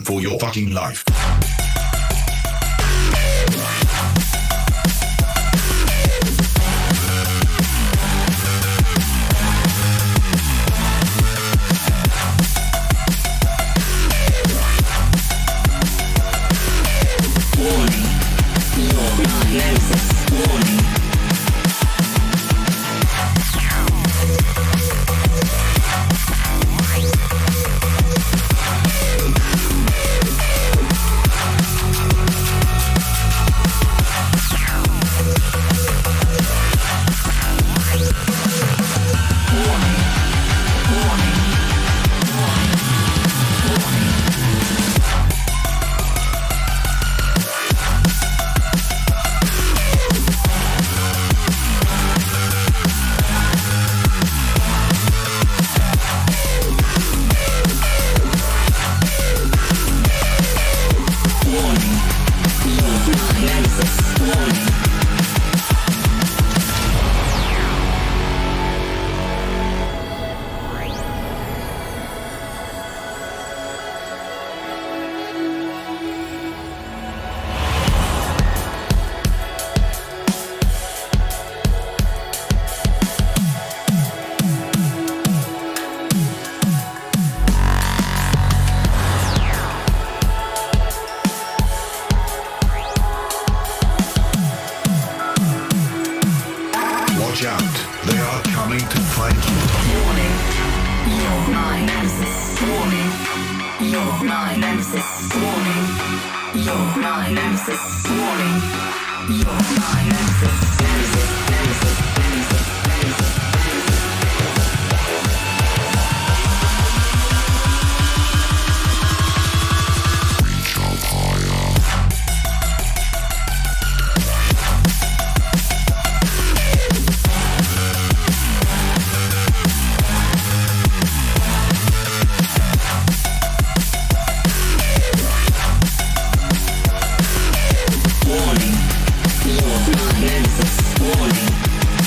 For your fucking life. Watch out, they are coming to find you. Warning, your mind is warning. Your mind is warning. Your mind is warning. Your mind warning.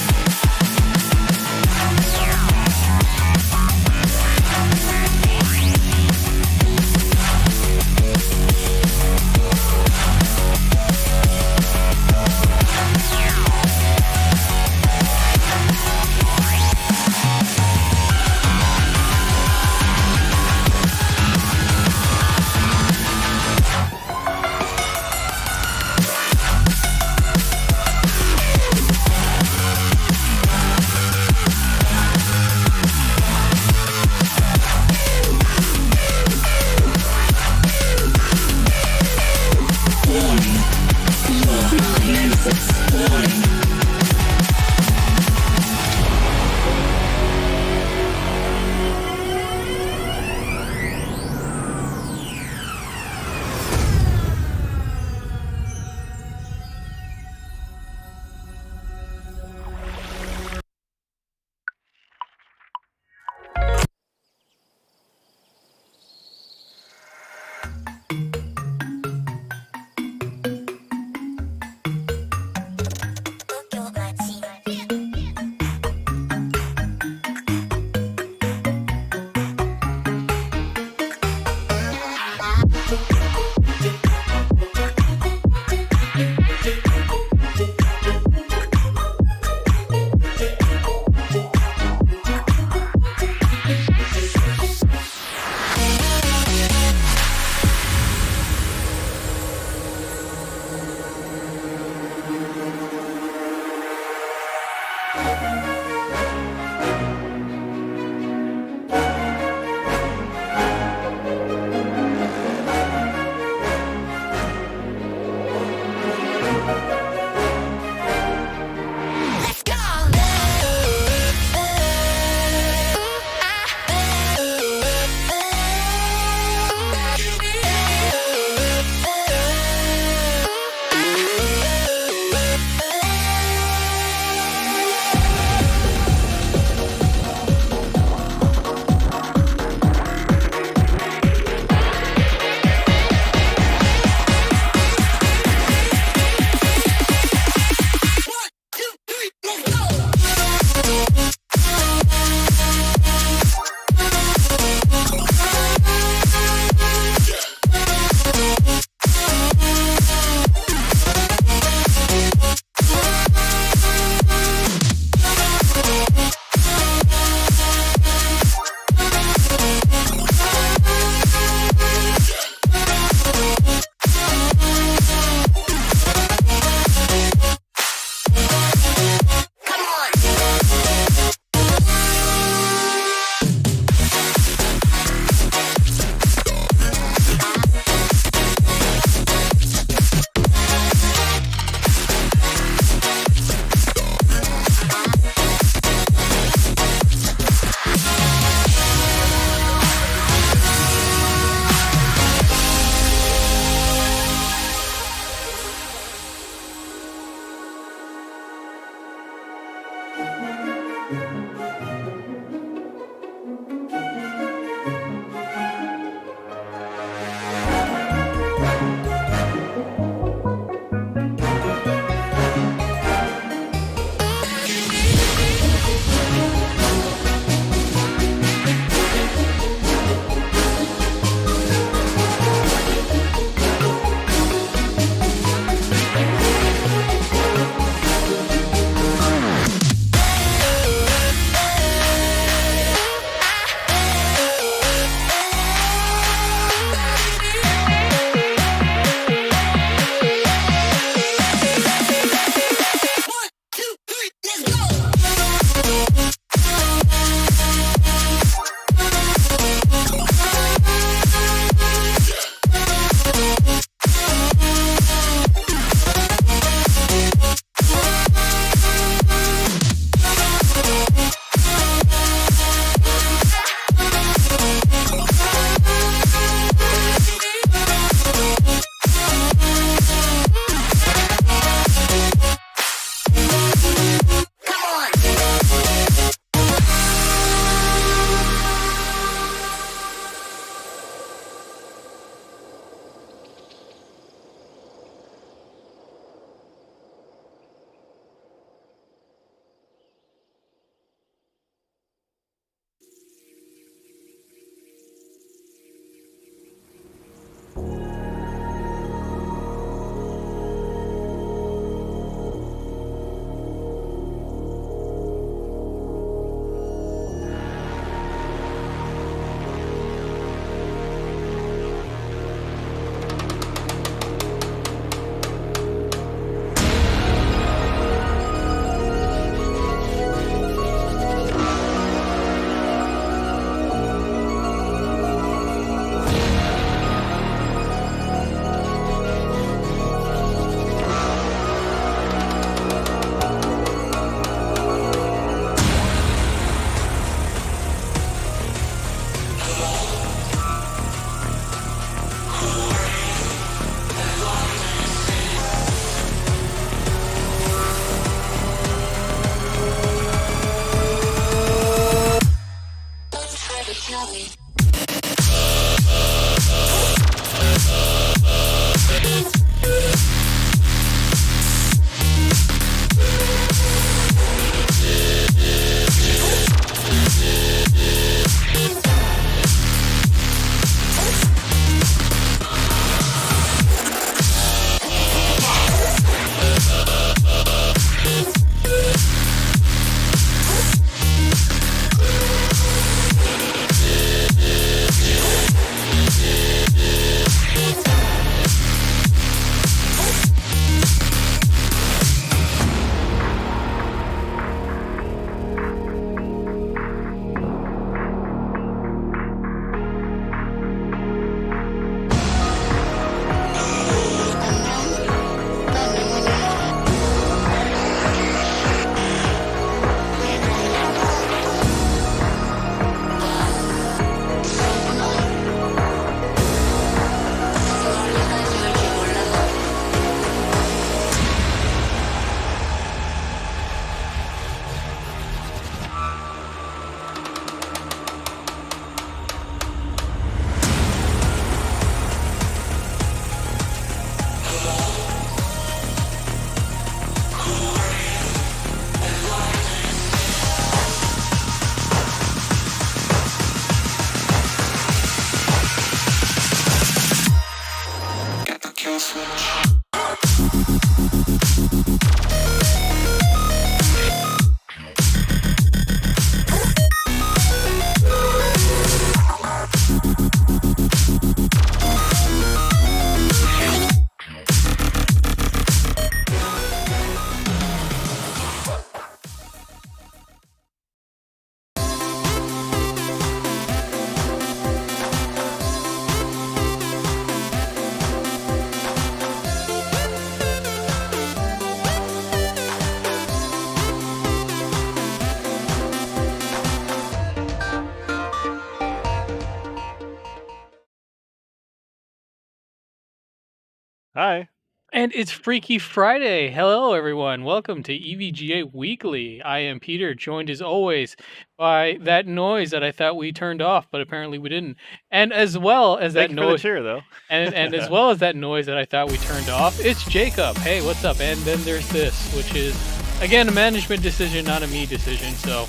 Hi. And it's Freaky Friday. Hello, everyone. Welcome to EVGA Weekly. I am Peter, joined as always by that noise that I thought we turned off, but apparently we didn't. And as well as Thank that you for the noise, cheer, though. and as well as that noise that I thought we turned off, it's Jacob. Hey, what's up? And then there's this, which is again a management decision, not a me decision. So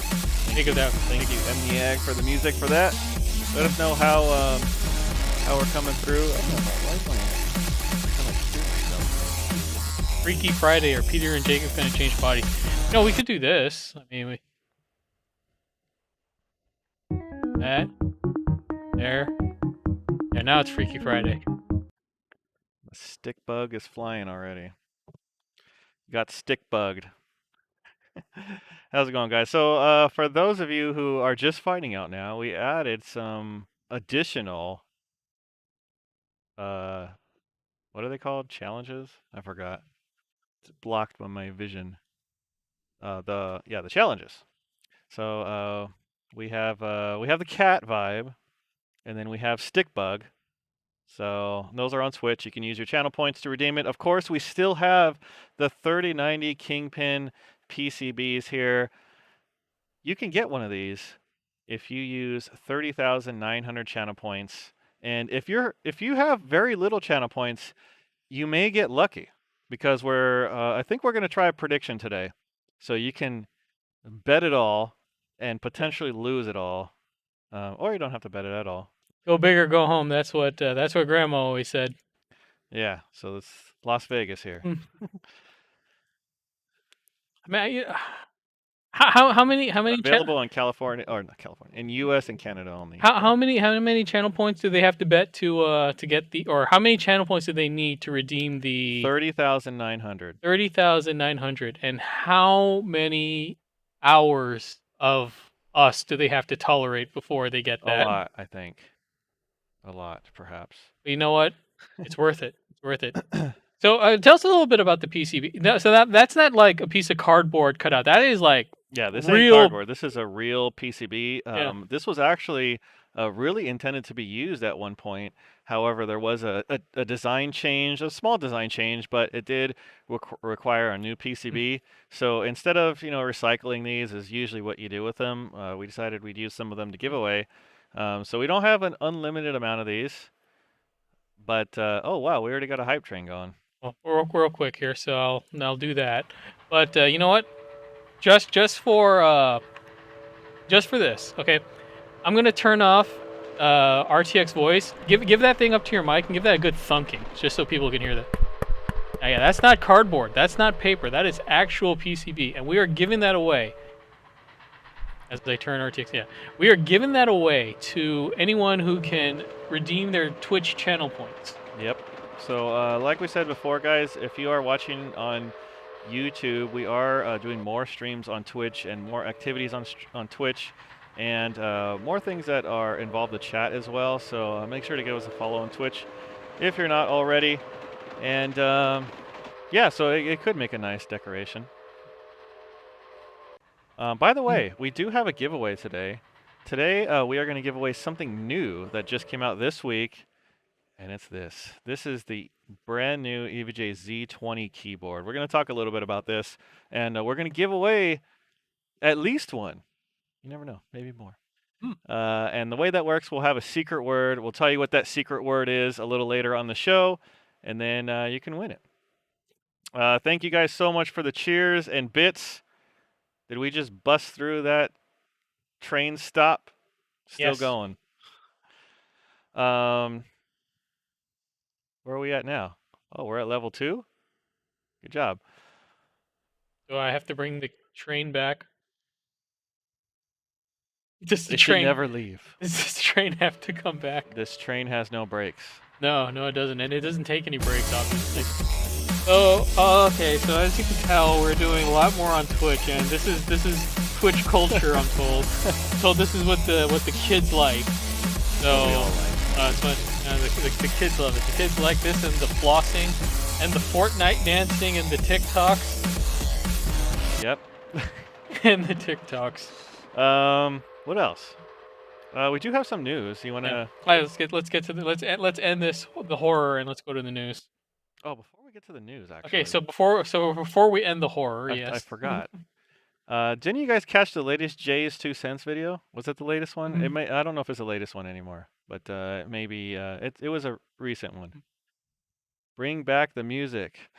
think of that. Thank you, MNEAG, for the music for that. Let us know how we're coming through. I don't know why am I kinda shooting myself? Freaky Friday, or Peter and Jacob gonna change bodies. No, we could do this. I mean, that there. Yeah, now it's Freaky Friday. The stick bug is flying already. Got stick bugged. How's it going, guys? So, for those of you who are just finding out now, we added some additional, what are they called? Challenges? I forgot. It's blocked by my vision. The challenges. So, we have the cat vibe, and then we have stick bug. So those are on Switch. You can use your channel points to redeem it. Of course, we still have the 3090 Kingpin PCBs here. You can get one of these if you use 30,900 channel points. And if you have very little channel points, you may get lucky because I think we're going to try a prediction today. So you can bet it all and potentially lose it all, or you don't have to bet it at all. Go big or go home. That's what Grandma always said. Yeah, so it's Las Vegas here. I mean, how many Available in California, or not California, in U.S. and Canada only. how many channel points do they have to bet to get the, or how many channel points do they need to redeem the 30,900. 30,900, and how many hours of us do they have to tolerate before they get that? A lot, I think. A lot, perhaps. But you know what? It's worth it. It's worth it. So tell us a little bit about the PCB. No, so that's not like a piece of cardboard cut out. That is like this real ain't cardboard. This is a real PCB. Yeah. This was actually really intended to be used at one point. However, there was a design change, a small design change, but it did require a new PCB. So instead of recycling these, is usually what you do with them, we decided we'd use some of them to give away. So we don't have an unlimited amount of these. But oh wow, we already got a hype train going. Well, real quick here, so I'll do that. But you know what? Just for this, okay? I'm gonna turn off RTX voice. Give that thing up to your mic and give that a good thunking, just so people can hear that. Yeah, that's not cardboard. That's not paper. That is actual PCB, and we are giving that away. As they turn RTX, yeah, we are giving that away to anyone who can redeem their Twitch channel points. Yep. So like we said before, guys, if you are watching on YouTube, we are doing more streams on Twitch and more activities on Twitch, and more things that are involve the chat as well. So make sure to give us a follow on Twitch if you're not already. And yeah, so it could make a nice decoration. By the way, we do have a giveaway today. Today we are going to give away something new that just came out this week. And it's this. This is the brand new EVGA Z20 keyboard. We're going to talk a little bit about this, and we're going to give away at least one. You never know, maybe more. And the way that works, we'll have a secret word. We'll tell you what that secret word is a little later on the show, and then you can win it. Thank you guys so much for the cheers and bits. Did we just bust through that train stop? Still Yes. going. Where are we at now? Oh, we're at level 2? Good job. Do I have to bring the train back? Does the It should train never leave. does this train have to come back? This train has no brakes. No, it doesn't, and it doesn't take any breaks, obviously. So, okay, so as you can tell, we're doing a lot more on Twitch, and this is Twitch culture, I'm told. So this is what the kids like. So, We all like. it's what the kids love it. The kids like this, and the flossing, and the Fortnite dancing, and the TikToks, Yep. and the TikToks. What else? We do have some news. You wanna? Yeah. All right, let's get to the let's end this the horror, and let's go to the news. Oh, before we get to the news, actually. Okay, so before we end the horror, yes. I forgot. Didn't you guys catch the latest JayzTwoCents video? Was it the latest one? It may. I don't know if it's the latest one anymore, but maybe it was a recent one. Bring back the music.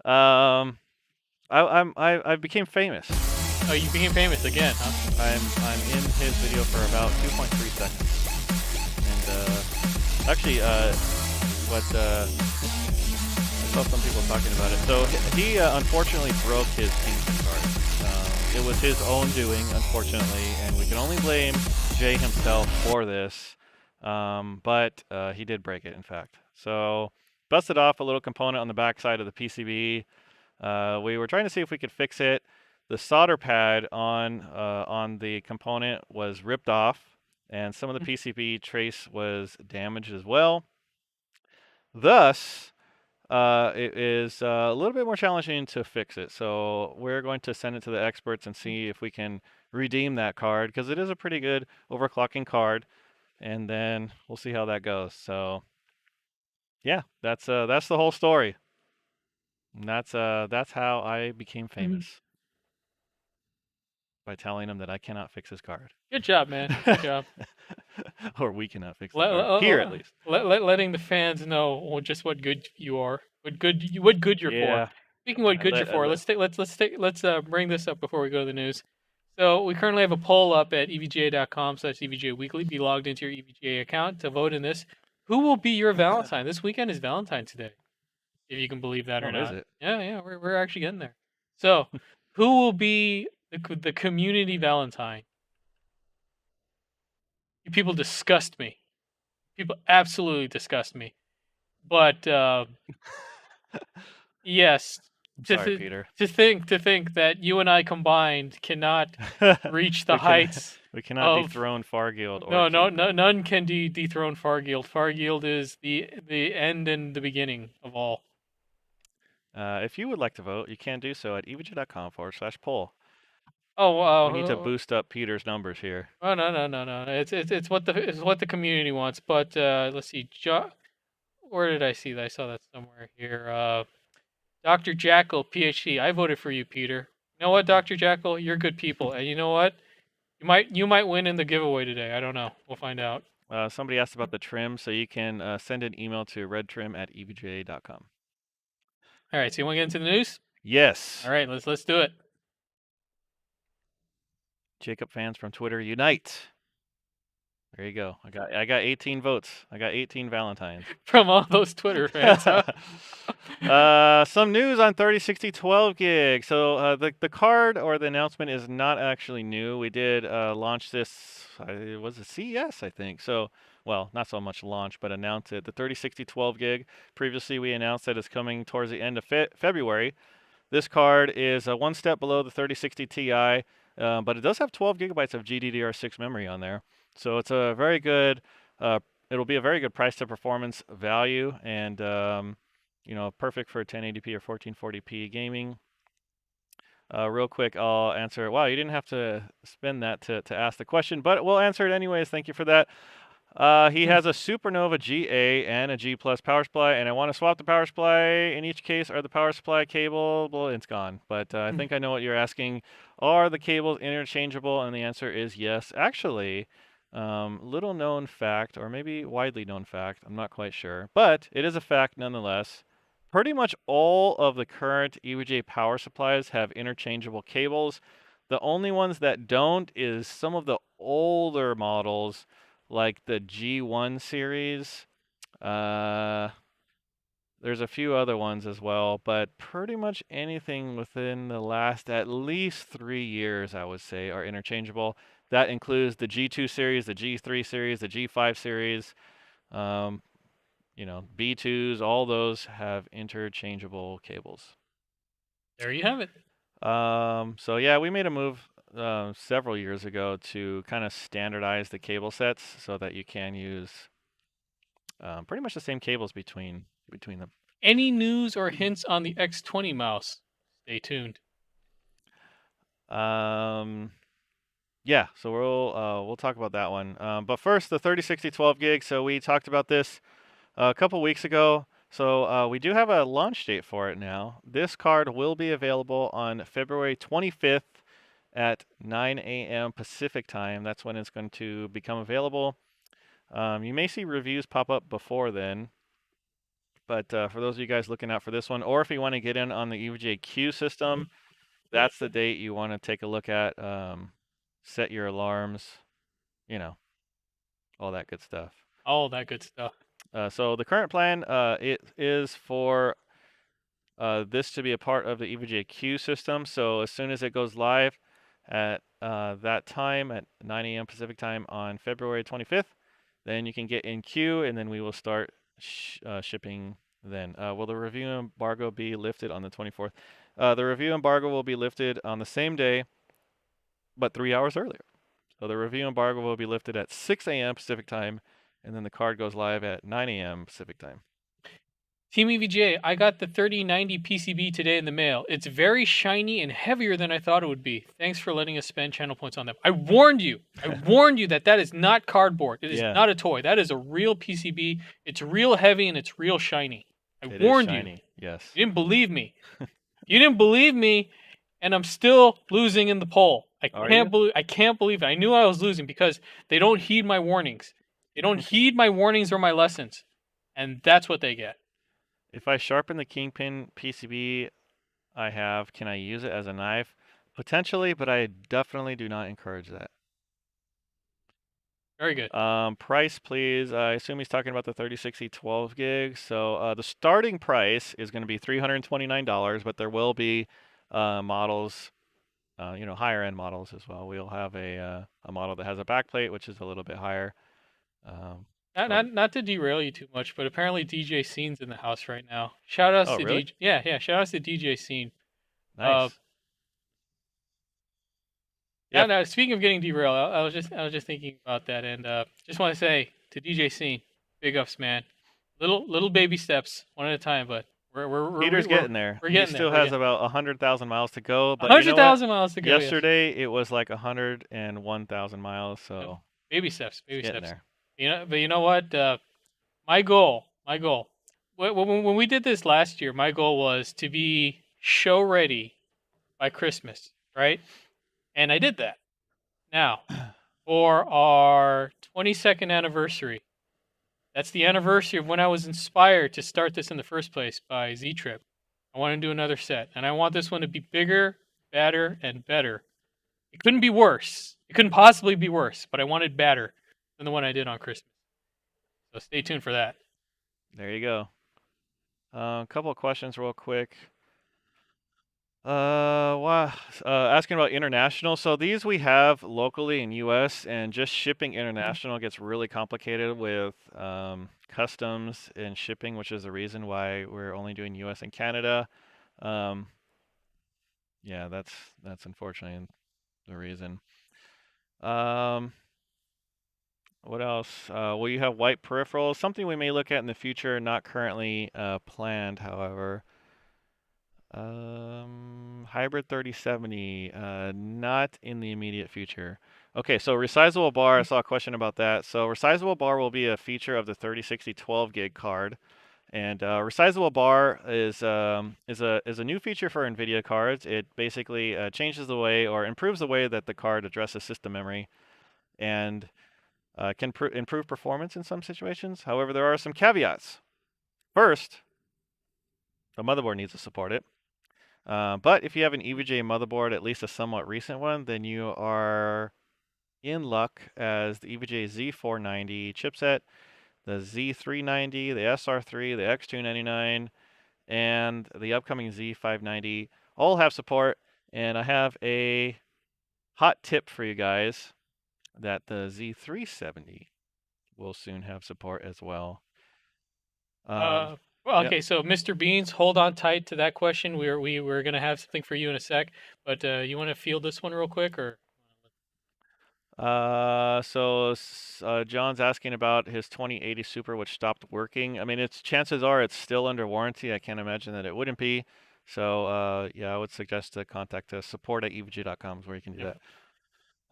I became famous. Oh, you became famous again, huh? I'm in his video for about 2.3 seconds, and actually, what I saw some people talking about it. So he unfortunately broke his Kingston card. It was his own doing, unfortunately, and we can only blame Jay himself for this. But he did break it, in fact. So busted off a little component on the back side of the PCB. We were trying to see if we could fix it. The solder pad on the component was ripped off, and some of the PCB trace was damaged as well. Thus, it is a little bit more challenging to fix it. So we're going to send it to the experts and see if we can redeem that card, because it is a pretty good overclocking card, and then we'll see how that goes. So yeah, that's the whole story. And that's how I became famous. By telling him that I cannot fix his card. Good job, man. Good job. Or we cannot fix the card. Here, at least. Letting the fans know just what good you are. What good you're for. Speaking of what good you're for, let's bring this up before we go to the news. So we currently have a poll up at evga.com/evgaweekly. Be logged into your EVGA account to vote in this. Who will be your Valentine? This weekend is Valentine's Day, if you can believe that or not. Is it? Yeah, we're actually getting there. So, who will be the community Valentine? You people disgust me. People absolutely disgust me. But yes, Sorry, Peter. To think that you and I combined cannot reach the heights. We cannot dethrone Farguild. No, none can dethrone Farguild. Farguild is the end and the beginning of all. If you would like to vote, you can do so at evg.com/poll. Oh wow! We need to boost up Peter's numbers here. Oh no! It's what the community wants. But let's see. Where did I see that? I saw that somewhere here. Dr. Jackal, PhD. I voted for you, Peter. You know what, Dr. Jackal? You're good people, and you know what? You might win in the giveaway today. I don't know. We'll find out. Somebody asked about the trim, so you can send an email to redtrim@evga.com. All right. So you want to get into the news? Yes. All right. Let's do it. Jacob fans from Twitter unite. There you go. I got 18 votes. I got 18 Valentines. From all those Twitter fans, huh? Some news on 3060 12 gig. So the card or the announcement is not actually new. We did launch this, it was a CES, I think. So, well, not so much launch, but announce it. The 3060 12 gig. Previously, we announced that it's coming towards the end of February. This card is one step below the 3060 Ti, but it does have 12 gigabytes of GDDR6 memory on there. So it's a very good, it'll be a very good price to performance value, and perfect for 1080p or 1440p gaming. Real quick, I'll answer. Wow, you didn't have to spin that to ask the question, but we'll answer it anyways. Thank you for that. He has a Supernova GA and a G+ power supply, and I want to swap the power supply. In each case, are the power supply cable? Well, it's gone, but I think I know what you're asking. Are the cables interchangeable? And the answer is yes. Actually, little known fact, or maybe widely known fact, I'm not quite sure, but it is a fact nonetheless. Pretty much all of the current EVGA power supplies have interchangeable cables. The only ones that don't is some of the older models, like the G1 series. There's a few other ones as well, but pretty much anything within the last at least 3 years, I would say, are interchangeable. That includes the G2 series, the G3 series, the G5 series, you know, B2s, all those have interchangeable cables. There you have it. So yeah, we made a move several years ago to kind of standardize the cable sets so that you can use pretty much the same cables between them. Any news or hints on the X20 mouse? Stay tuned. Yeah, so we'll talk about that one. But first, the 3060 12 gig. So we talked about this a couple weeks ago. So we do have a launch date for it now. This card will be available on February 25th at 9 a.m. Pacific time. That's when it's going to become available. You may see reviews pop up before then. But for those of you guys looking out for this one, or if you want to get in on the EVGA queue system, that's the date you want to take a look at. Set your alarms, you know, all that good stuff. All that good stuff. So the current plan, it is for this to be a part of the EVGA queue system. So as soon as it goes live at that time at 9 a.m. Pacific time on February 25th, then you can get in queue, and then we will start shipping then. Will the review embargo be lifted on the 24th? The review embargo will be lifted on the same day, but 3 hours earlier. So the review embargo will be lifted at 6 a.m. Pacific time, and then the card goes live at 9 a.m. Pacific time. Team EVGA, I got the 3090 PCB today in the mail. It's very shiny and heavier than I thought it would be. Thanks for letting us spend channel points on them. I warned you. I warned you that is not cardboard. It is not a toy. That is a real PCB. It's real heavy and it's real shiny. I warned you. Yes. You didn't believe me. You didn't believe me, and I'm still losing in the poll. I can't believe it. I knew I was losing because they don't heed my warnings. They don't heed my warnings or my lessons, and that's what they get. If I sharpen the Kingpin PCB I have, can I use it as a knife? Potentially, but I definitely do not encourage that. Very good. Price, please. I assume he's talking about the 3060 12 gig. So the starting price is going to be $329, but there will be models, you know, higher end models as well. We'll have a model that has a backplate, which is a little bit higher. Not to derail you too much, but apparently DJ Scene's in the house right now. Shout outs to really? DJ. Yeah. Shout outs to DJ Scene. Nice. Yeah. No, speaking of getting derailed, I was just thinking about that, and just want to say to DJ Scene, big ups, man. Little baby steps, one at a time, but Peter's getting there. He still has about 100,000 miles to go. But 100,000 miles to go. Yesterday it was like 101,000 miles. So baby steps. There. But you know what? My goal. When we did this last year, my goal was to be show ready by Christmas, right? And I did that. Now, for our 22nd anniversary, that's the anniversary of when I was inspired to start this in the first place by Z-Trip. I want to do another set, and I want this one to be bigger, badder, and better. It couldn't be worse. It couldn't possibly be worse, but I wanted badder than the one I did on Christmas. So stay tuned for that. There you go. A couple of questions real quick. Asking about international. So these we have locally in US, and just shipping international gets really complicated with customs and shipping, which is the reason why we're only doing US and Canada. Yeah, that's unfortunately the reason. What else? Will you have white peripherals? Something we may look at in the future, not currently planned, however. Hybrid 3070, not in the immediate future. Okay, so resizable bar, I saw a question about that. So resizable bar will be a feature of the 3060 12 gig card. And resizable bar is a new feature for NVIDIA cards. It basically changes the way or improves the way that the card addresses system memory, and can improve performance in some situations. However, there are some caveats. First, the motherboard needs to support it. But if you have an EVGA motherboard, at least a somewhat recent one, then you are in luck, as the EVGA Z490 chipset the Z390, the SR3, the X299, and the upcoming Z590 all have support. And I have a hot tip for you guys that the Z370 will soon have support as well. Well, Yep. okay, so Mr. Beans, hold on tight to that question. We're gonna have something for you in a sec, but you want to field this one real quick, or John's asking about his 2080 Super, which stopped working. I mean, chances are it's still under warranty. I can't imagine that it wouldn't be. So yeah, I would suggest to contact us. Support at evg.com is where you can do Yeah.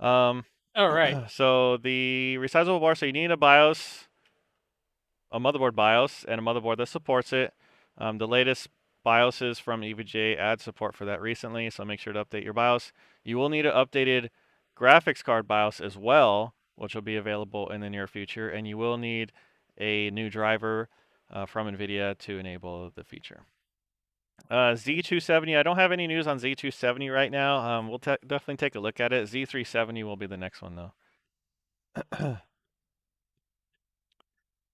that. All right. So the resizable bar. So you need a BIOS, a motherboard BIOS, and a motherboard that supports it. The latest BIOSes from EVGA add support for that recently, so make sure to update your BIOS. You will need an updated graphics card BIOS as well, which will be available in the near future, and you will need a new driver from NVIDIA to enable the feature. Z270, I don't have any news on Z270 right now. We'll definitely take a look at it. Z370 will be the next one, though.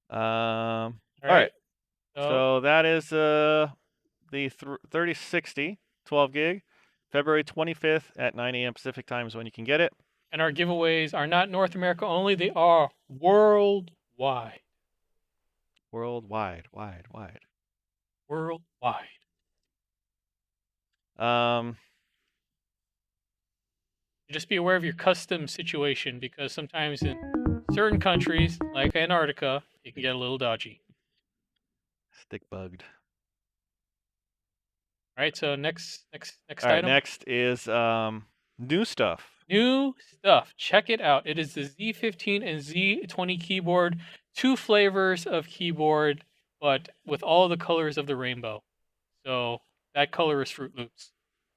All right. So that is the 3060 12 gig, February 25th at 9 a.m. Pacific time is when you can get it. And our giveaways are not North America only; they are worldwide. Worldwide. Worldwide. Just be aware of your custom situation, because sometimes in certain countries, like Antarctica, it can get a little dodgy. Stick bugged. All right. So next All right, item. next is new stuff. New stuff. Check it out. It is the Z15 and Z20 keyboard. 2 flavors of keyboard, but with all the colors of the rainbow. So that color is Fruit Loops.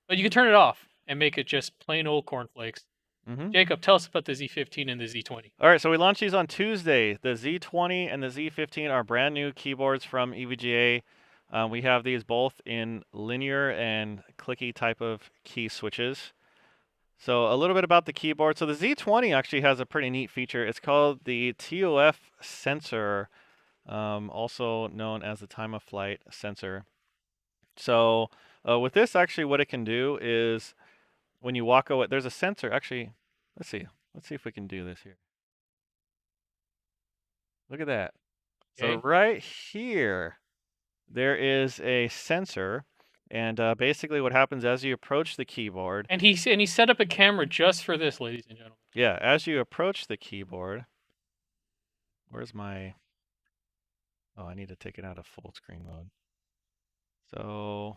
But you can turn it off and make it just plain old cornflakes. Jacob, tell us about the Z15 and the Z20. All right, so we launched these on Tuesday. The Z20 and the Z15 are brand new keyboards from EVGA. We have these both in linear and clicky type of key switches. So a little bit about the keyboard. So the Z20 actually has a pretty neat feature. It's called the TOF sensor, also known as the time of flight sensor. So with this, actually what it can do is when you walk away, there's a sensor. Actually, let's see if we can do this here. Look at that. Okay. So right here, there is a sensor, and basically what happens as you approach the keyboard. And he set up a camera just for this, ladies and gentlemen. Yeah, as you approach the keyboard, where's my? Oh, I need to take it out of full screen mode. So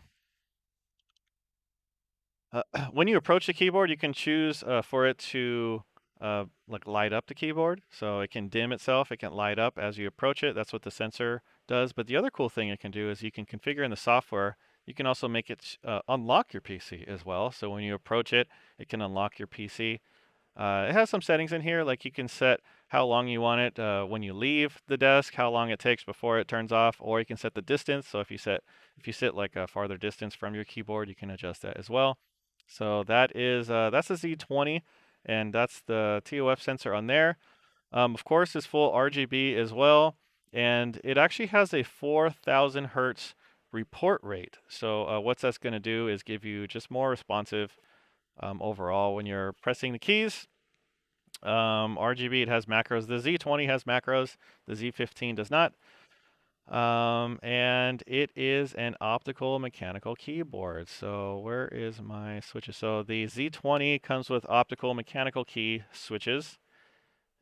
when you approach the keyboard, you can choose for it to like light up the keyboard. So it can dim itself, it can light up as you approach it. That's what the sensor does. But the other cool thing it can do is you can configure in the software, you can also make it unlock your PC as well. So when you approach it, it can unlock your PC. It has some settings in here, like you can set how long you want it when you leave the desk, how long it takes before it turns off, or you can set the distance. So if you sit like a farther distance from your keyboard, you can adjust that as well. So that is that's the Z20, and that's the TOF sensor on there. Of course, it's full RGB as well, and it actually has a 4,000 hertz report rate. So what that's going to do is give you just more responsive overall when you're pressing the keys. RGB, it has macros. The Z20 has macros. The Z15 does not. And it is an optical mechanical keyboard. So where is my switches? So the Z20 comes with optical mechanical key switches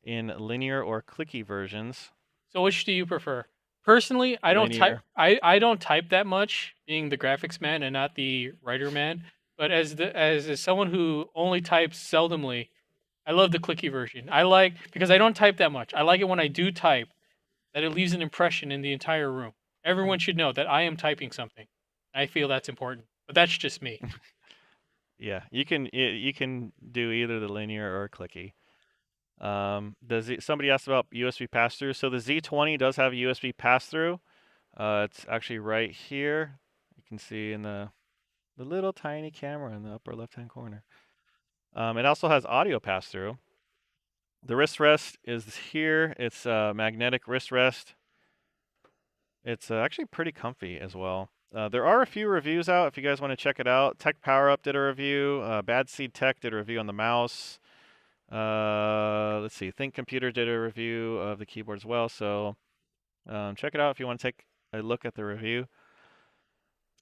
in linear or clicky versions. So which do you prefer? Personally, I don't type. I don't type that much, being the graphics man and not the writer man. But as someone who only types seldomly, I love the clicky version. Because I don't type that much. I like it when I do type, that it leaves an impression in the entire room. Everyone should know that I am typing something. I feel that's important, but that's just me. Yeah, you can do either the linear or clicky. Somebody asked about USB pass-through. So the Z20 does have a USB pass-through. It's actually right here. You can see in the little tiny camera in the upper left-hand corner. It also has audio pass-through. The wrist rest is here. It's a magnetic wrist rest. It's actually pretty comfy as well. There are a few reviews out if you guys want to check it out. Tech Power Up did a review. Bad Seed Tech did a review on the mouse. Let's see. Think Computer did a review of the keyboard as well. So check it out if you want to take a look at the review.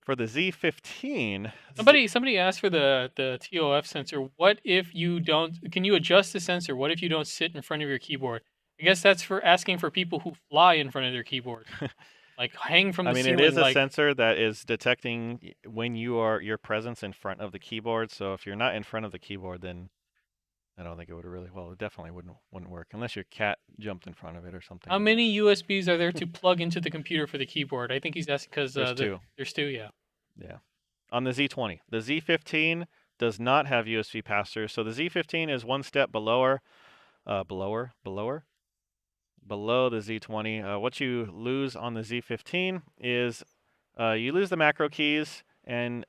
For the Z15, Somebody asked for the TOF sensor. What if you don't? Can you adjust the sensor? What if you don't sit in front of your keyboard? I guess that's for asking for people who fly in front of their keyboard, like hang from the I mean, ceiling. it is a like, sensor that is detecting when your presence in front of the keyboard. So if you're not in front of the keyboard, then I don't think it would really. Well, it definitely wouldn't work unless your cat jumped in front of it or something. How many USBs are there to plug into the computer for the keyboard? I think he's asking because There's two. There's two, yeah. Yeah. On the Z20, the Z15 does not have USB pass-through. So the Z15 is one step below the Z20. What you lose on the Z15 is you lose the macro keys and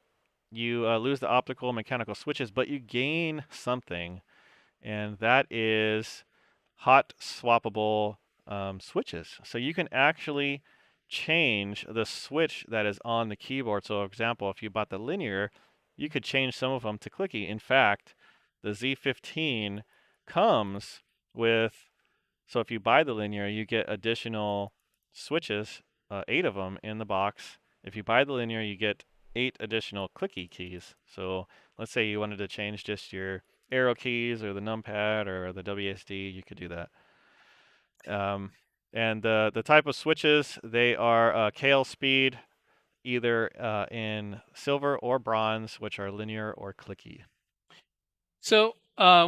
you lose the optical and mechanical switches, but you gain something, and that is hot swappable switches. So you can actually change the switch that is on the keyboard. So, for example, if you bought the linear, you could change some of them to clicky. In fact, the Z15 comes with, so if you buy the linear, you get additional switches, 8 of them in the box. If you buy the linear, you get 8 additional clicky keys. So let's say you wanted to change just your arrow keys or the numpad or the WSD, you could do that. And the type of switches, they are KL speed, either in silver or bronze, which are linear or clicky. So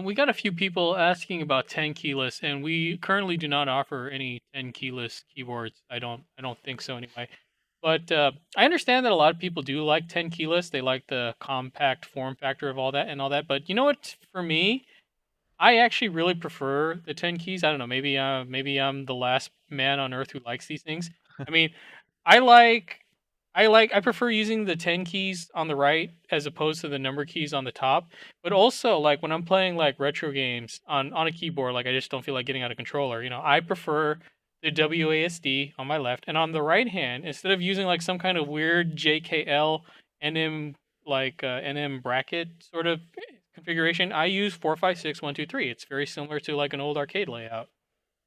we got a few people asking about 10 keyless, and we currently do not offer any 10 keyless keyboards. I don't think so anyway. But I understand that a lot of people do like 10 keyless. They like the compact form factor of all that and all that. But you know what? For me, I actually really prefer the 10 keys. I don't know. Maybe I'm the last man on earth who likes these things. I mean, I prefer using the 10 keys on the right as opposed to the number keys on the top. But also, like when I'm playing like retro games on a keyboard, like I just don't feel like getting out a controller. I prefer the WASD on my left, and on the right hand, instead of using like some kind of weird JKL NM NM bracket sort of configuration, I use 4, 5, 6, 1, 2, 3. It's very similar to like an old arcade layout.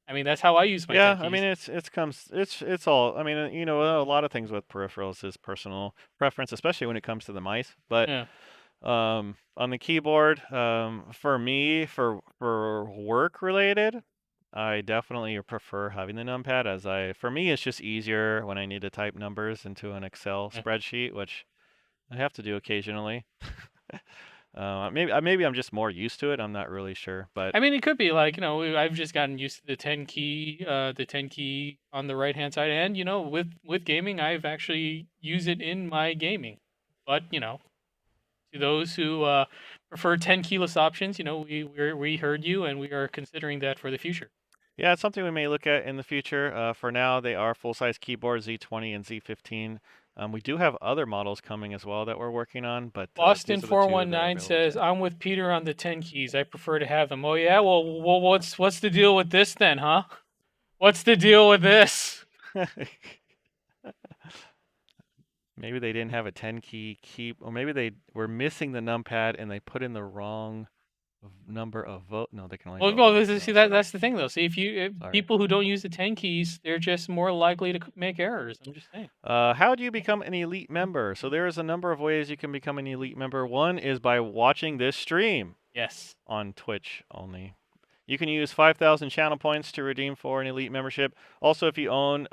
I mean, that's how I use my 10 keys. I mean, it's all. I mean, a lot of things with peripherals is personal preference, especially when it comes to the mice. But Yeah. on the keyboard, for me, for work related, I definitely prefer having the numpad. For me, it's just easier when I need to type numbers into an Excel spreadsheet, which I have to do occasionally. Maybe I'm just more used to it. I'm not really sure, but I mean, it could be like I've just gotten used to the 10 key on the right hand side, and with gaming, I've actually used it in my gaming. But to those who prefer 10 keyless options, we heard you, and we are considering that for the future. yeah, it's something we may look at in the future. For now, they are full-size keyboards, Z20 and Z15. We do have other models coming as well that we're working on, but Boston these are the two that are 419 available says, today. "I'm with Peter on the 10 keys. I prefer to have them." Oh yeah, well, what's the deal with this then, huh? What's the deal with this? Maybe they didn't have a 10-key or maybe they were missing the numpad and they put in the wrong number of vote. No, they can only. Well, vote once. see No, that's the thing though. See, if Sorry. people who don't use the 10 keys, they're just more likely to make errors. I'm just saying. How do you become an elite member? So there is a number of ways you can become an elite member. One is by watching this stream. Yes. On Twitch only. You can use 5,000 channel points to redeem for an elite membership. Also, if you own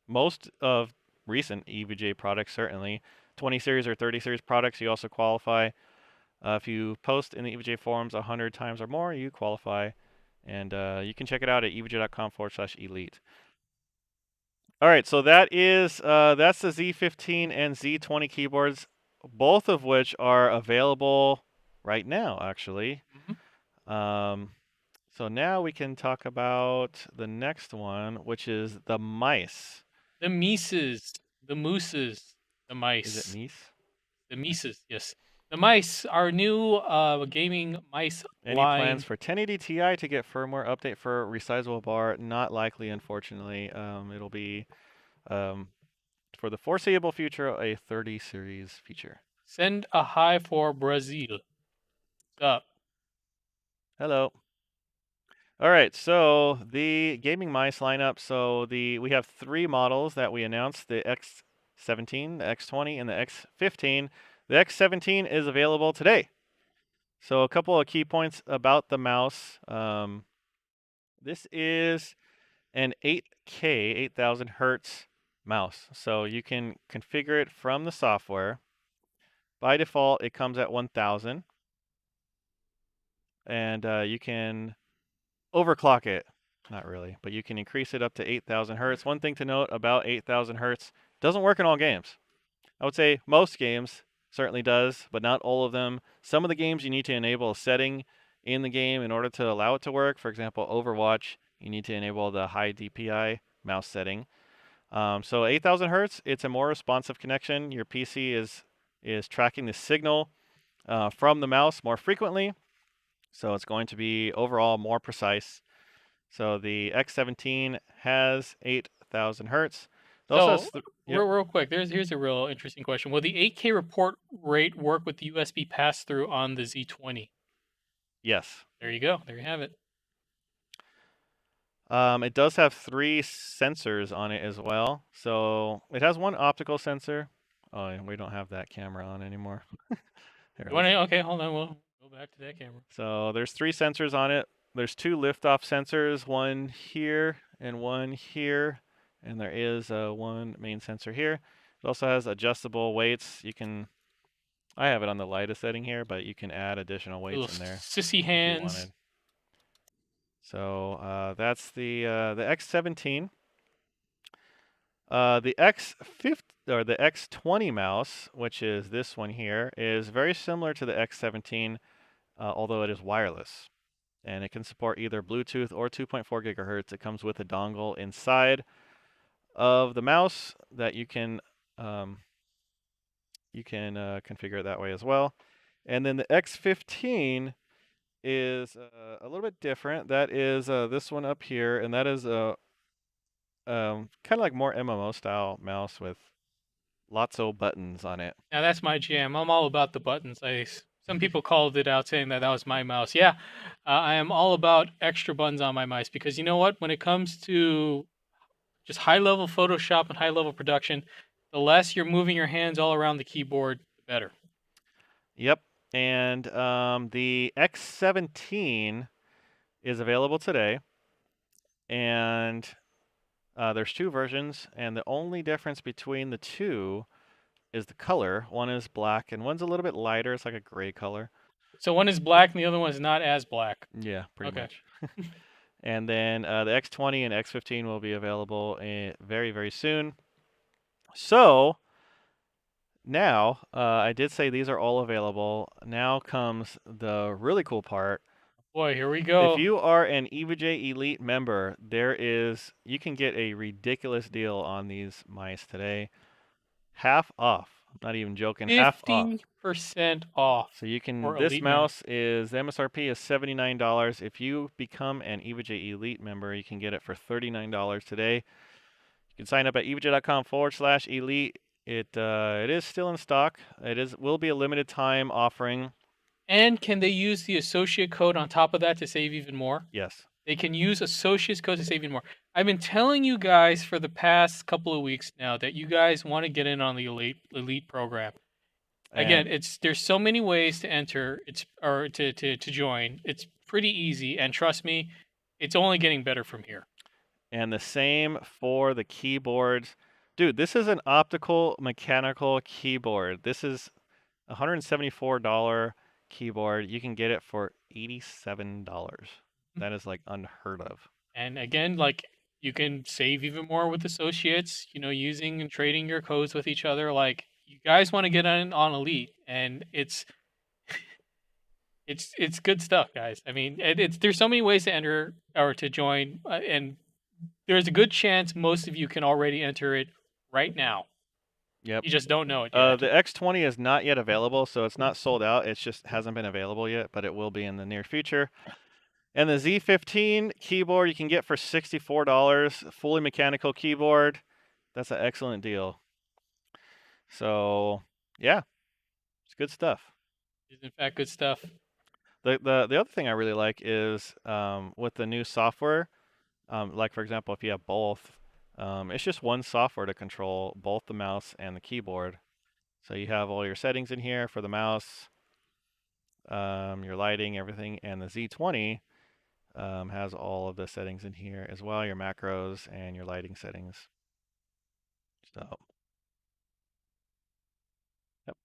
most of recent EVGA products, certainly 20 series or 30 series products, you also qualify. If you post in the EVGA forums 100 times or more, you qualify. And you can check it out at evga.com/elite. All right, so that's the Z15 and Z20 keyboards, both of which are available right now, actually. Mm-hmm. So now we can talk about the next one, which is the mice. The Mises, the mooses, the mice. Is it Mies? The Mises, yes. The mice, our new gaming mice Any line. plans for 1080 Ti to get firmware update for Resizable BAR? Not likely, unfortunately. It'll be for the foreseeable future a 30 series feature. Send a hi for Brazil. What's up? Hello. All right, so the gaming mice lineup. So we have 3 models that we announced: the X17, the X20, and the X15. The X17 is available today. So a couple of key points about the mouse. This is an 8K, 8000 hertz mouse. So you can configure it from the software. By default, it comes at 1000, and you can overclock it. Not really, but you can increase it up to 8000 hertz. One thing to note about 8000 hertz, doesn't work in all games. I would say most games certainly does, but not all of them. Some of the games you need to enable a setting in the game in order to allow it to work. For example, Overwatch, you need to enable the high DPI mouse setting. So 8000 hertz, it's a more responsive connection. Your PC is tracking the signal from the mouse more frequently, so it's going to be overall more precise. So the X17 has 8000 hertz. It also So, has real quick, here's a real interesting question. Will the 8K report rate work with the USB pass-through on the Z20? Yes. There you go. There you have it. It does have 3 sensors on it as well. So it has one optical sensor. Oh, and we don't have that camera on anymore. Here, Okay, hold on. We'll go back to that camera. So there's 3 sensors on it. There's 2 liftoff sensors, one here and one here, and there is one main sensor here. It also has adjustable weights. I have it on the lightest setting here, but you can add additional weights Little in there sissy if you hands. wanted. So that's the X17. The X50 or the X20 mouse, which is this one here, is very similar to the X17, although it is wireless, and it can support either Bluetooth or 2.4 gigahertz. It comes with a dongle inside of the mouse that you can configure it that way as well. And then the X15 is a little bit different. That is this one up here, and that is a kind of like more MMO style mouse with lots of buttons on it. Now that's my jam. I'm all about the buttons. Some people called it out saying that was my mouse. Yeah, I am all about extra buttons on my mice because you know what? When it comes to just high-level Photoshop and high-level production, the less you're moving your hands all around the keyboard, the better. Yep. And the X17 is available today, and there's 2 versions, and the only difference between the 2 is the color. One is black, and one's a little bit lighter. It's like a gray color. So one is black, and the other one is not as black. Yeah, pretty Okay. much. And then the X20 and X15 will be available very, very soon. So now, I did say these are all available. Now comes the really cool part. Boy, here we go. If you are an EVGA Elite member, you can get a ridiculous deal on these mice today. Half off. Not even joking. Half off. 50% off. So you can. For This Elite mouse is the MSRP is $79. If you become an EVGA Elite member, you can get it for $39 today. You can sign up at evga.com/elite. It is still in stock. Will be a limited time offering. And can they use the associate code on top of that to save even more? Yes. They can use associate's code to save even more. I've been telling you guys for the past couple of weeks now that you guys want to get in on the elite program. Again, there's so many ways to enter. To join. It's pretty easy, and trust me, it's only getting better from here. And the same for the keyboards. Dude, this is an optical mechanical keyboard. This is a $174 keyboard. You can get it for $87. That is like unheard of. And again, like you can save even more with associates, using and trading your codes with each other. Like you guys want to get on Elite, and it's good stuff, guys. I mean, there's so many ways to enter or to join, and there's a good chance most of you can already enter it right now. Yep. You just don't know it yet. The X20 is not yet available, so it's not sold out. It just hasn't been available yet, but it will be in the near future. And the Z15 keyboard you can get for $64, fully mechanical keyboard. That's an excellent deal. So, yeah, it's good stuff. It's in fact good stuff. The other thing I really like is with the new software, like for example, if you have both, it's just one software to control both the mouse and the keyboard. So you have all your settings in here for the mouse, your lighting, everything, and the Z20 has all of the settings in here as well, your macros and your lighting settings. So, yep.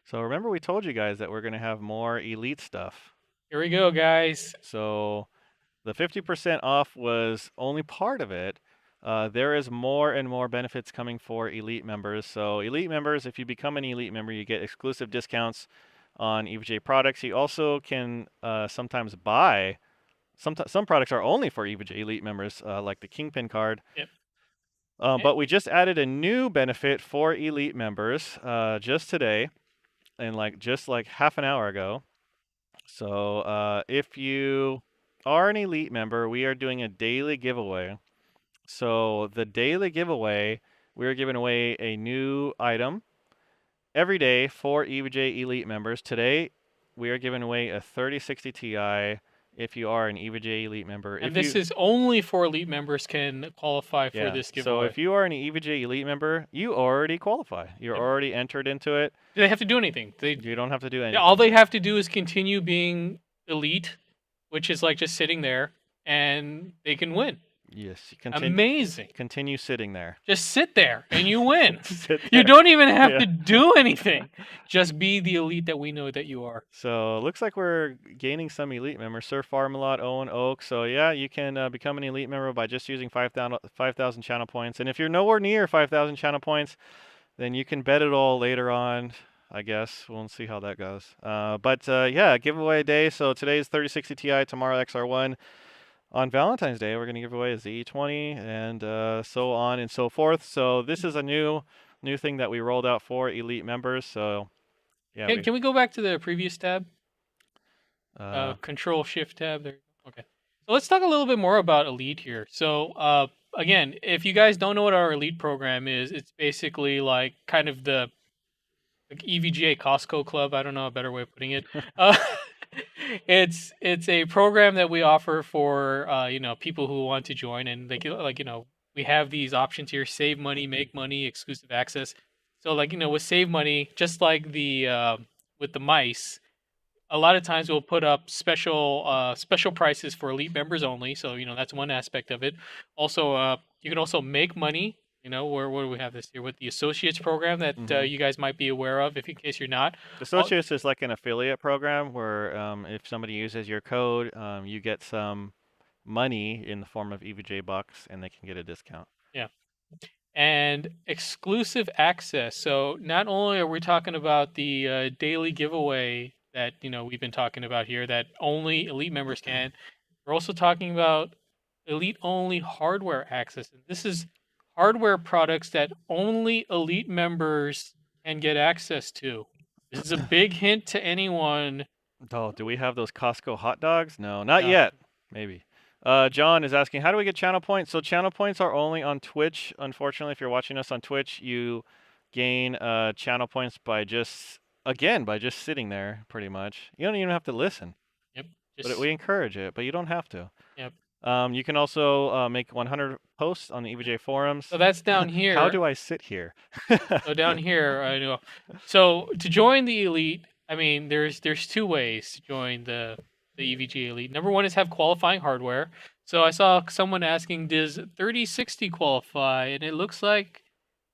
So remember we told you guys that we're going to have more Elite stuff. Here we go, guys. So the 50% off was only part of it. There is more and more benefits coming for Elite members. So Elite members, if you become an Elite member, you get exclusive discounts on EVGA products. You also can sometimes buy, some products are only for EVGA Elite members, like the Kingpin card. Yep. But we just added a new benefit for Elite members just today, and just half an hour ago. So if you are an Elite member, we are doing a daily giveaway. So the daily giveaway, we're giving away a new item every day for EVGA Elite members. Today, we are giving away a 3060 Ti if you are an EVGA Elite member. And this is only for Elite members can qualify for Yeah, this so giveaway. if you are an EVGA Elite member, you already qualify. You're Yep. already entered into it. Do they have to do anything? You don't have to do anything. All they have to do is continue being Elite, which is like just sitting there, and they can win. Yes, Amazing. Continue sitting there. Just sit there and you win. Sit You there. don't even have Yeah. to do anything. Just be the Elite that we know that you are. So looks like we're gaining some Elite members. Sir Farmalot, Owen Oak. So yeah, you can become an Elite member by just using 5,000 channel points. And if you're nowhere near 5,000 channel points, then you can bet it all later on, I guess. We'll see how that goes. But yeah, giveaway day. So today's 3060 Ti, tomorrow XR1. On Valentine's Day, we're going to give away a Z20 and so on and so forth. So this is a new thing that we rolled out for Elite members. So yeah. Can we go back to the previous tab? Uh, Control Shift tab. There. Okay. So let's talk a little bit more about Elite here. So again, if you guys don't know what our Elite program is, it's basically like kind of the EVGA Costco Club. I don't know a better way of putting it. It's a program that we offer for people who want to join, and we have these options here: save money, make money, exclusive access. So with save money, just like the with the mice, a lot of times we'll put up special prices for Elite members only. So that's one aspect of it. Also, you can also make money. Where do we have this here with the Associates program that you guys might be aware of, in case you're not. Associates is like an affiliate program where if somebody uses your code, you get some money in the form of EVJ bucks, and they can get a discount. Yeah. And exclusive access. So not only are we talking about the daily giveaway that we've been talking about here that only Elite members can, we're also talking about Elite only hardware access. And this is hardware products that only Elite members can get access to. This is a big hint to anyone. Oh, do we have those Costco hot dogs? No, not yet. Maybe. John is asking, how do we get channel points? So channel points are only on Twitch. Unfortunately, if you're watching us on Twitch, you gain channel points by just sitting there, pretty much. You don't even have to listen. Yep. But we encourage it, but you don't have to. Yep. You can also make 100 posts on the EVJ forums. So that's down here. How do I sit here? So down here, I know. So to join the Elite, I mean, there's two ways to join the EVGA Elite. Number one is have qualifying hardware. So I saw someone asking, does 3060 qualify? And it looks like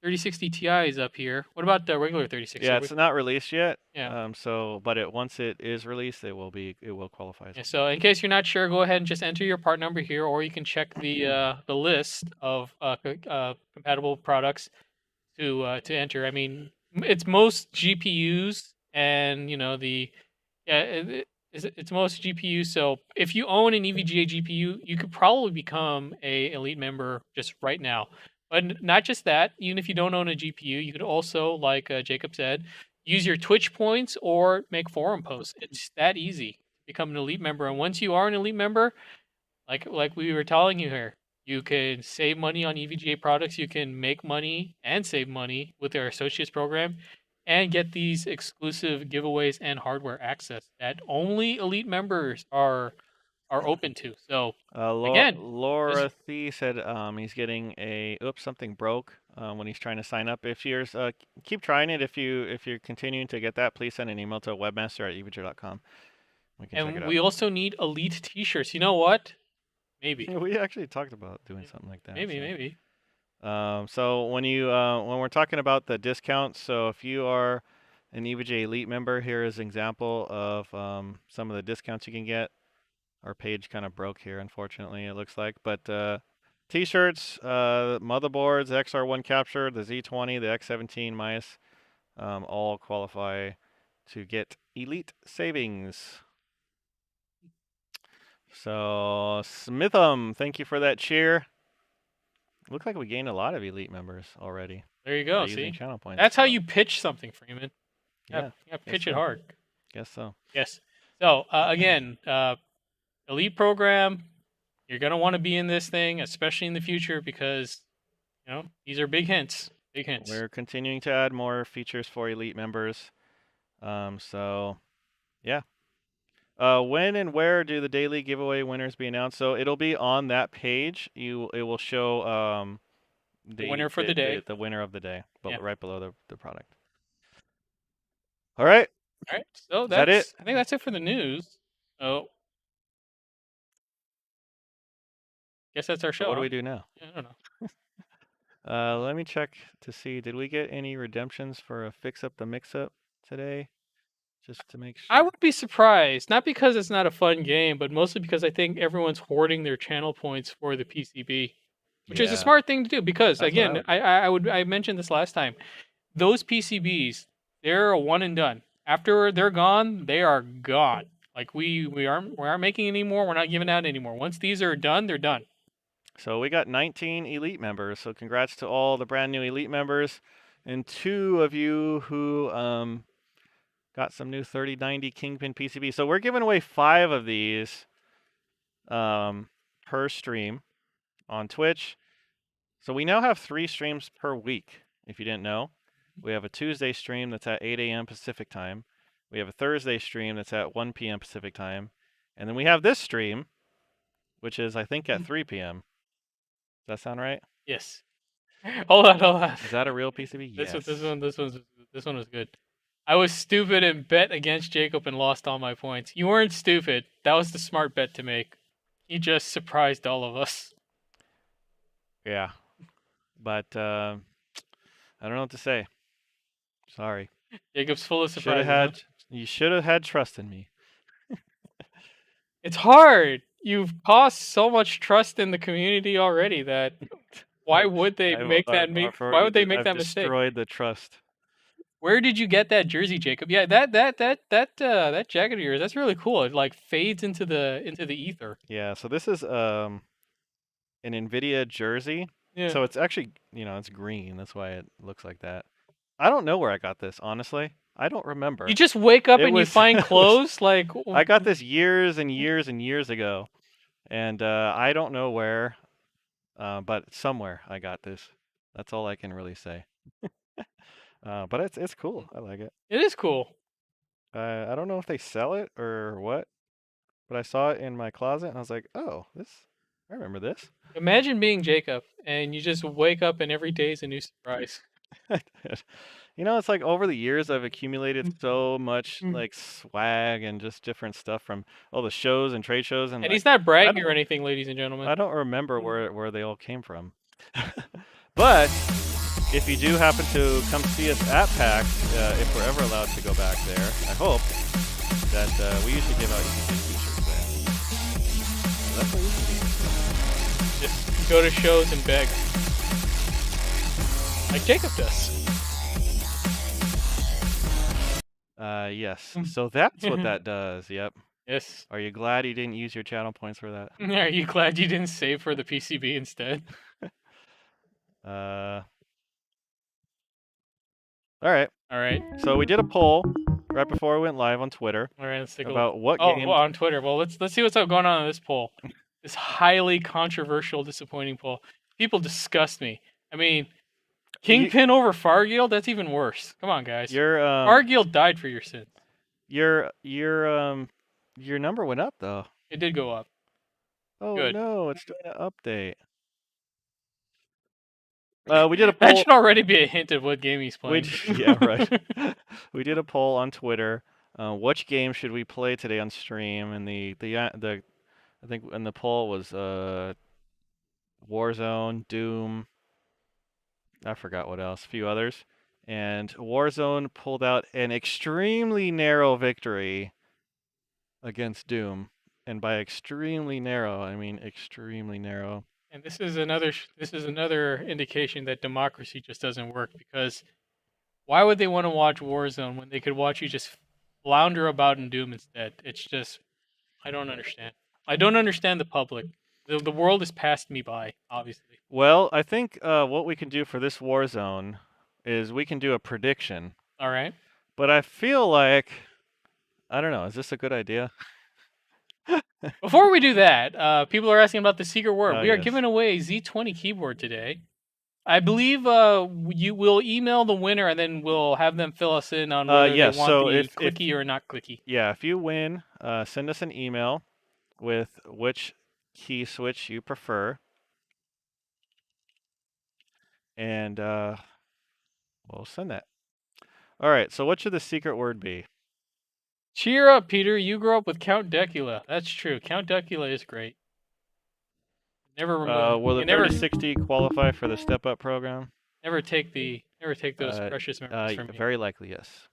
3060 Ti is up here. What about the regular 3060? Yeah, it's not released yet. Yeah. But once it is released, it will qualify. Yeah, so in case you're not sure, go ahead and just enter your part number here, or you can check the list of compatible products to enter. I mean, it's most GPUs, and it's most GPUs. So if you own an EVGA GPU, you could probably become a Elite member just right now. But not just that. Even if you don't own a GPU, you could also, like Jacob said, use your Twitch points or make forum posts. It's that easy. Become an elite member, and once you are an elite member, like we were telling you here, you can save money on EVGA products. You can make money and save money with their associates program, and get these exclusive giveaways and hardware access that only elite members are open to. So again, Laura Thee said he's getting a something broke when he's trying to sign up. If you're keep trying it. If you're continuing to get that, please send an email to webmaster@evg.com. We can check it and out. we also need elite T-shirts. You know what? Maybe. We actually talked about doing something like that. Maybe. So when we're talking about the discounts, so if you are an EVGA Elite member, here is an example of some of the discounts you can get. Our page kind of broke here, unfortunately, it looks like. But T-shirts, motherboards, the XR1 Capture, the Z20, the X17 mice, all qualify to get Elite savings. So Smitham, thank you for that cheer. Look like we gained a lot of Elite members already. There you go. by See, using channel points. that's how you pitch something, Freeman. Yeah, pitch guess it so. hard. Guess so. Yes. So again, elite program. You're gonna want to be in this thing, especially in the future, because these are big hints. Big hints. We're continuing to add more features for Elite members. So, yeah. When and where do the daily giveaway winners be announced? So it'll be on that page. It will show the winner for the day. the winner of the day, but Yeah. right below the product. All right. All right. So that it? I think that's it for the news. Oh, guess that's our show. So what do huh? we do now? Yeah, I don't know. Let me check to see. Did we get any redemptions for a fix up the mix up today? Just to make sure. I would be surprised, not because it's not a fun game, but mostly because I think everyone's hoarding their channel points for the PCB, which is a Yeah. smart thing to do. Because That's what again, I mentioned this last time. Those PCBs, they're a one and done. After they're gone, they are gone. Like we aren't making any more. We're not giving out anymore. Once these are done, they're done. So we got 19 Elite members. So congrats to all the brand new Elite members, and 2 of you who got some new 3090 Kingpin PCB. So we're giving away 5 of these per stream on Twitch. So we now have 3 streams per week, if you didn't know. We have a Tuesday stream that's at 8 a.m. Pacific time. We have a Thursday stream that's at 1 p.m. Pacific time. And then we have this stream, which is, I think, at 3 p.m. Does that sound right? Yes. Hold on. Is that a real PCB? Yes. This one was good. I was stupid and bet against Jacob and lost all my points. You weren't stupid. That was the smart bet to make. You just surprised all of us. Yeah. But I don't know what to say. Sorry. Jacob's full of surprises. You should have had trust in me. It's hard. You've cost so much trust in the community already that why would they make that mistake? Destroyed the trust. Where did you get that jersey, Jacob? Yeah, that jacket of yours, that's really cool. It like fades into the ether. Yeah, so this is an NVIDIA jersey. Yeah. So it's actually, it's green. That's why it looks like that. I don't know where I got this, honestly. I don't remember. You just wake up and you find clothes like I got this years and years and years ago. And I don't know where, but somewhere I got this. That's all I can really say. But it's cool. I like it. It is cool. I don't know if they sell it or what, but I saw it in my closet and I was like, oh, I remember this. Imagine being Jacob and you just wake up and every day is a new surprise. It's like over the years I've accumulated so much like swag and just different stuff from all the shows and trade shows. And he's not bragging or anything, ladies and gentlemen. I don't remember where they all came from. But if you do happen to come see us at PAX, if we're ever allowed to go back there, I hope that we usually give out t-shirts there. So that's what we usually do. Just go to shows and beg. Like Jacob does. Yes. So that's what that does. Yep. Yes. Are you glad you didn't use your channel points for that? Are you glad you didn't save for the PCB instead? All right. All right. So we did a poll right before we went live on Twitter All right. Let's take a look. about what Oh, game. well, on Twitter. Well, let's see what's going on in this poll. This highly controversial, disappointing poll. People disgust me. I mean, Kingpin over Fargill? That's even worse. Come on, guys. Fargill died for your sins. Your number went up though. It did go up. Oh Good. no, it's doing an update. We did a poll. That should already be a hint of what game he's playing. Yeah, right. We did a poll on Twitter. Which game should we play today on stream? And I think, and the poll was Warzone, Doom. I forgot what else. A few others. And Warzone pulled out an extremely narrow victory against Doom. And by extremely narrow, I mean extremely narrow. And this is another indication that democracy just doesn't work, because why would they want to watch Warzone when they could watch you just flounder about in Doom instead? It's just, I don't understand. I don't understand the public. The world has passed me by, obviously. Well, I think what we can do for this Warzone is we can do a prediction. All right. But I feel like, I don't know, is this a good idea? Before we do that, people are asking about the secret word. Oh, We are yes. giving away a Z20 keyboard today. I believe you will email the winner, and then we'll have them fill us in on whether yes, they want so the if- clicky or not clicky. Yeah, if you win, send us an email with which key switch you prefer. And we'll send that. All right, so what should the secret word be? Cheer up, Peter. You grew up with Count Decula. That's true. Count Decula is great. Never remove. Will the you never 3060 qualify for the step up program? never take those precious memories from me. Very likely, yes.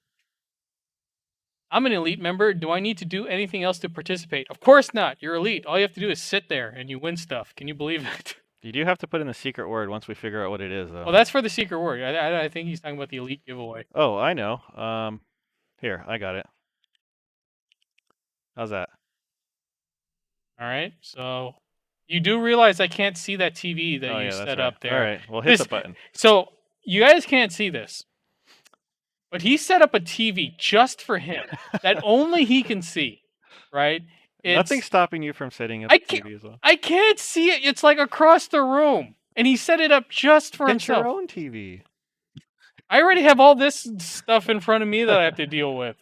I'm an elite member. Do I need to do anything else to participate? Of course not. You're elite. All you have to do is sit there and you win stuff. Can you believe it? You do have to put in the secret word once we figure out what it is, though. Well, that's for the secret word. I think he's talking about the elite giveaway. Oh, I know. Here, I got it. How's that? All right. So you do realize I can't see that TV that you that's set right. up there. All right, well, hit the button. So you guys can't see this, but he set up a TV just for him that only he can see, right? Nothing's stopping you from setting up I the can't- TV as well. I can't see it. It's like across the room, and he set it up just for Get himself. your own TV. I already have all this stuff in front of me that I have to deal with.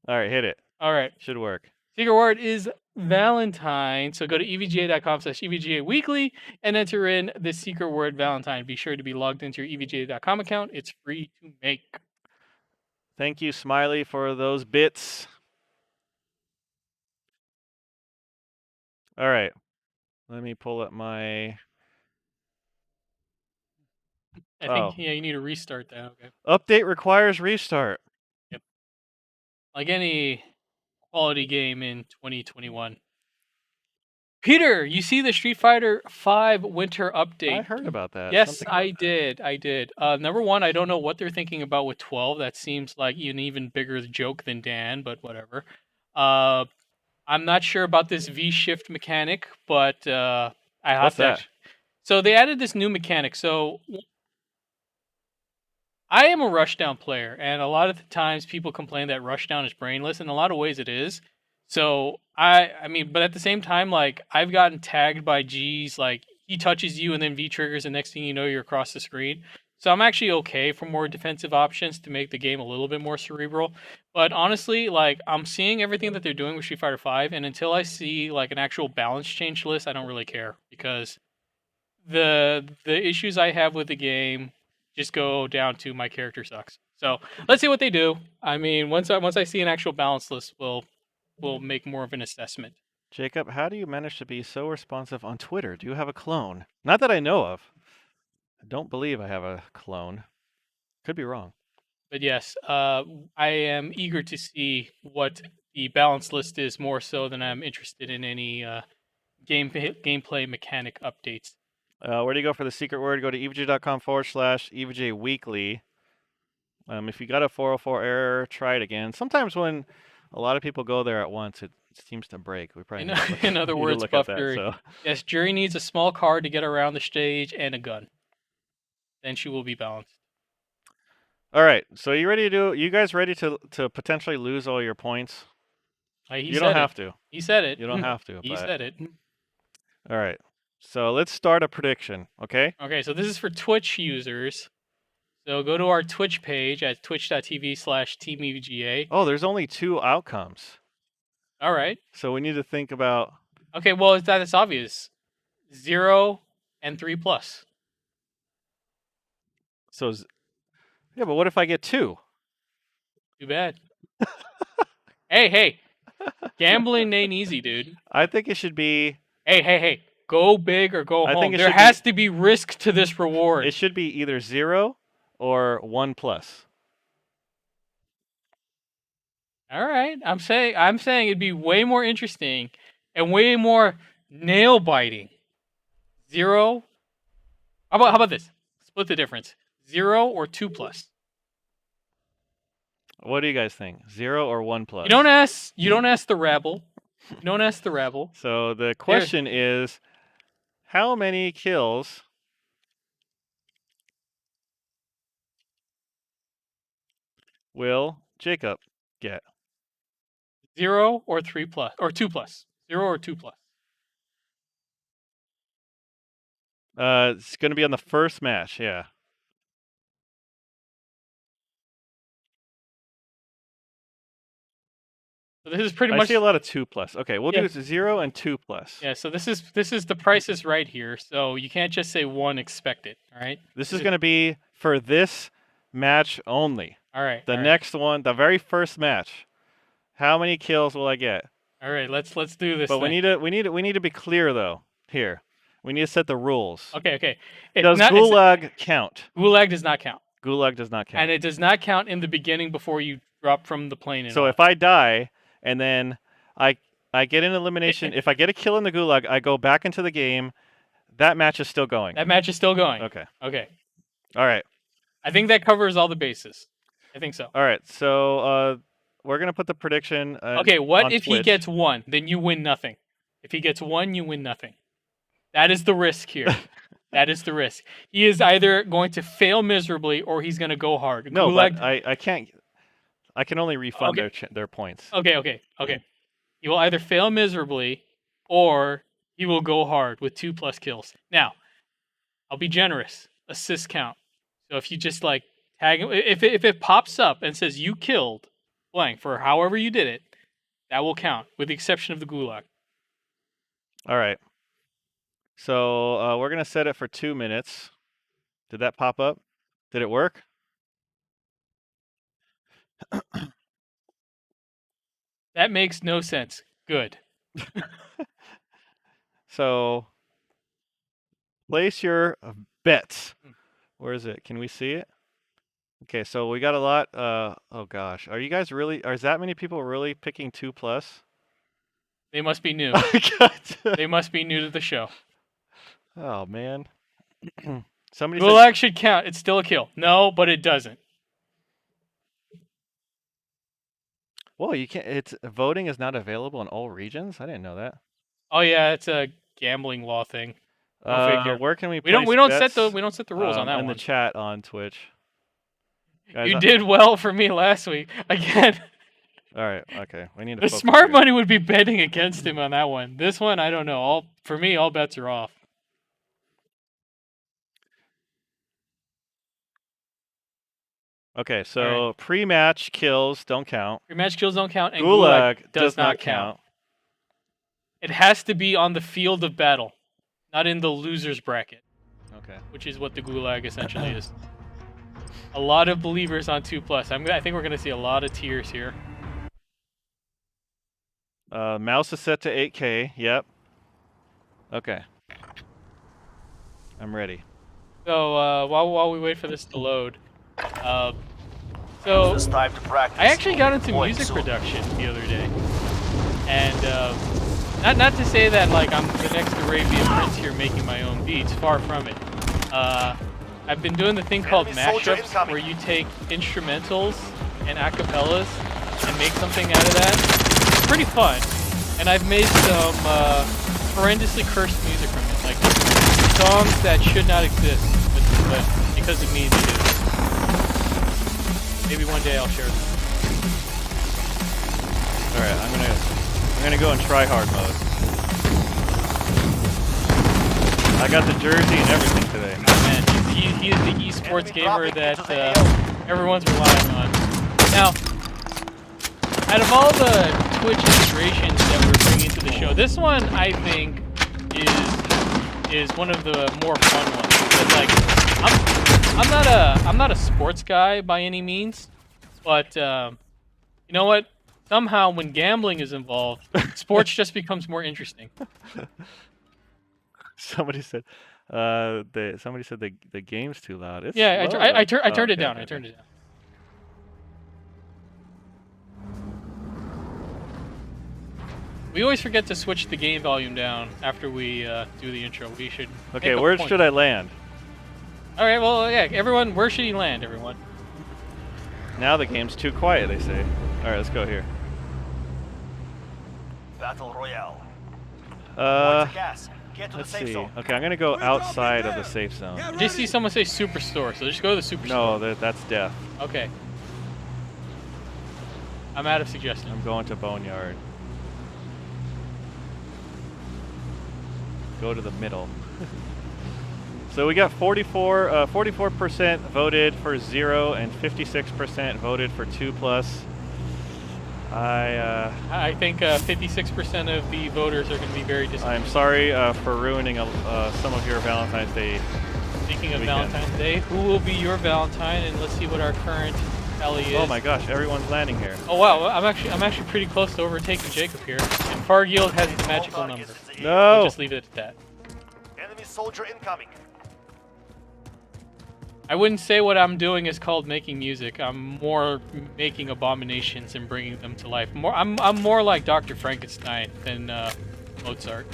All right, hit it. All right. Should work. Secret word is Valentine. So go to evga.com/EVGA weekly and enter in the secret word Valentine. Be sure to be logged into your evga.com account. It's free to make. Thank you, Smiley, for those bits. All right. Let me pull up my... I think, yeah, you need to restart that. Okay. Update requires restart. Like any quality game in 2021. Peter, you see the Street Fighter V Winter Update? I heard about that. Yes, Something I about did. I did. Number one, I don't know what they're thinking about with 12. That seems like an even bigger joke than Dan, but whatever. I'm not sure about this V-shift mechanic, but I have What's to. that? So they added this new mechanic. So I am a Rushdown player, and a lot of the times people complain that Rushdown is brainless. In a lot of ways, it is. So I mean, but at the same time, like I've gotten tagged by G's, like he touches you and then V triggers, and next thing you know, you're across the screen. So I'm actually okay for more defensive options to make the game a little bit more cerebral. But honestly, like I'm seeing everything that they're doing with Street Fighter V, and until I see like an actual balance change list, I don't really care, because the issues I have with the game just go down to my character sucks. So let's see what they do. I mean, once I see an actual balance list, we'll make more of an assessment. Jacob, how do you manage to be so responsive on Twitter? Do you have a clone? Not that I know of. I don't believe I have a clone. Could be wrong. But yes, I am eager to see what the balance list is, more so than I'm interested in any gameplay mechanic updates. Where do you go for the secret word? Go to evg.com/EVJ weekly. If you got a 404 error, try it again. Sometimes when a lot of people go there at once, it seems to break. We probably In other words, look Buff at that, Jury. so. Yes, Jury needs a small car to get around the stage and a gun. then she will be balanced. All right. So you ready to do? You guys ready to potentially lose all your points? You don't have to. He said it. You don't have to. He but- said it. All right. So let's start a prediction. Okay. Okay, so this is for Twitch users. So go to our Twitch page at twitch.tv/teamevga. Oh, there's only 2 outcomes. All right. So we need to think about. Okay, well, that's obvious. 0 and 3+. So, yeah, but what if I get 2? Too bad. Hey. Gambling ain't easy, dude. I think it should be. Hey. Go big or go I home. think it There should has to be risk to this reward. It should be either 0 or 1+. All right. I'm saying it'd be way more interesting and way more nail biting. 0. How about this? Split the difference. 0 or 2+. What do you guys think? 0 or 1+? You don't ask the rabble. You don't ask the rabble. So the question is, how many kills will Jacob get? 0 or 3+, or 2+. 0 or 2+. It's going to be on the first match, yeah. So this is pretty I much. see a lot of 2+. Okay, we'll Yeah. do 0 and 2+. Yeah. So this is the prices right here. So you can't just say 1 expected. All right. This is going to be for this match only. All right. The all right. next one, the very first match. How many kills will I get? All right. Let's do this. But we thing. need to be clear though. Here, we need to set the rules. Okay. Does Gulag count? Gulag does not count, Gulag does not count. and it does not count in the beginning before you drop from the plane. And So all. if I die and then I get an elimination, if I get a kill in the Gulag, I go back into the game. That match is still going. that match is still going. Okay. Okay. All right. I think that covers all the bases. I think so. All right. So we're gonna put the prediction. Okay. What on if he Twitch. gets 1? Then you win nothing. If he gets 1, you win nothing. That is the risk here. That is the risk. He is either going to fail miserably or he's going to go hard. No, Gulag... but I can't. I can only refund their points. Okay. He will either fail miserably or he will go hard with 2+ kills. Now, I'll be generous. Assist count. So if you just like tag him, if it pops up and says you killed blank for however you did it, that will count with the exception of the Gulag. All right. So we're gonna set it for 2 minutes. Did that pop up? Did it work? That makes no sense. Good. So place your bets. Where is it? Can we see it? Okay, so we got a lot. Oh gosh, are you guys really? Are that many people really picking 2+? They must be new. They must be new to the show. Oh man. Somebody Gulag should count. It's still a kill. No, but it doesn't. Whoa, you can't. It's voting is not available in all regions. I didn't know that. Oh yeah, it's a gambling law thing. Go figure. Where can we? We don't bets? set the rules on that in one. the chat on Twitch. Guys, You did well for me last week. Again, All right. Okay. We need to. the focus smart here. money would be betting against him on that one. This one, I don't know. For me, all bets are off. Okay, so pre-match kills don't count. Pre-match kills don't count, and Gulag does not count. It has to be on the field of battle, not in the losers bracket, Okay. which is what the Gulag essentially is. A lot of believers on 2+. I think we're going to see a lot of tiers here. Mouse is set to 8K. Yep. Okay. I'm ready. So while we wait for this to load, so It's time to practice. I actually got into Point music soon. production the other day, and not to say that like I'm the next Arabian Prince here making my own beats. Far from it. I've been doing the thing called Enemy soldier mashups, incoming. where you take instrumentals and acapellas and make something out of that. It's pretty fun, and I've made some horrendously cursed music from it, like songs that should not exist, but because of me they do. Maybe one day I'll share them. Alright, I'm gonna go in try hard mode. I got the jersey and everything today. Man, he is the esports gamer that everyone's relying on. Now, out of all the Twitch integrations that we're bringing to the show, this one I think is one of the more fun ones. Because, like, I'm not a sports guy by any means, but you know what? Somehow, when gambling is involved, sports just becomes more interesting. Somebody said the game's too loud. It's Yeah, low, I though. turned Oh, it down. okay, I turned it down. We always forget to switch the game volume down after we do the intro. We should. Okay, where should I land? All right. Well, yeah. Everyone, where should he land? Everyone. Now the game's too quiet, they say. All right, let's go here. Battle Royale. Let's Get to the safe see. zone. Okay, I'm gonna go outside of the safe zone. I just see someone say superstore, so just go to the superstore. No, that's death. Okay. I'm out of suggestions. I'm going to Boneyard. Go to the middle. So we got 44% voted for 0 and 56% voted for 2+. I think 56% of the voters are going to be very disappointed. I'm sorry for ruining some of your Valentine's Day. Speaking of weekend. Valentine's Day, who will be your Valentine? And let's see what our current tally is. Oh my gosh, everyone's landing here. Oh wow, I'm actually pretty close to overtaking Jacob here. And Fargield has the magical number. No! We'll just leave it at that. Enemy soldier incoming. I wouldn't say what I'm doing is called making music. I'm more making abominations and bringing them to life. I'm more like Dr. Frankenstein than Mozart.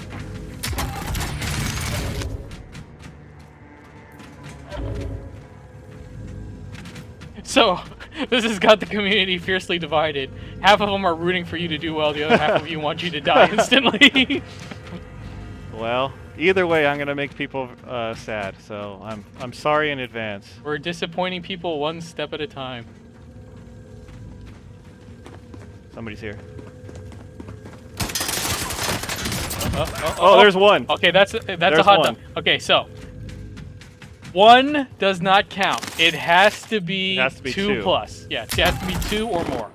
So, this has got the community fiercely divided. Half of them are rooting for you to do well, the other half of you want you to die instantly. Well, either way, I'm gonna make people sad. So I'm sorry in advance. We're disappointing people one step at a time. Somebody's here. Oh, Oh, there's one. Okay, that's a There's hot one. dog. Okay, so one does not count. It has to be, It has to be 2 2. plus. Yeah, it has to be 2 or more.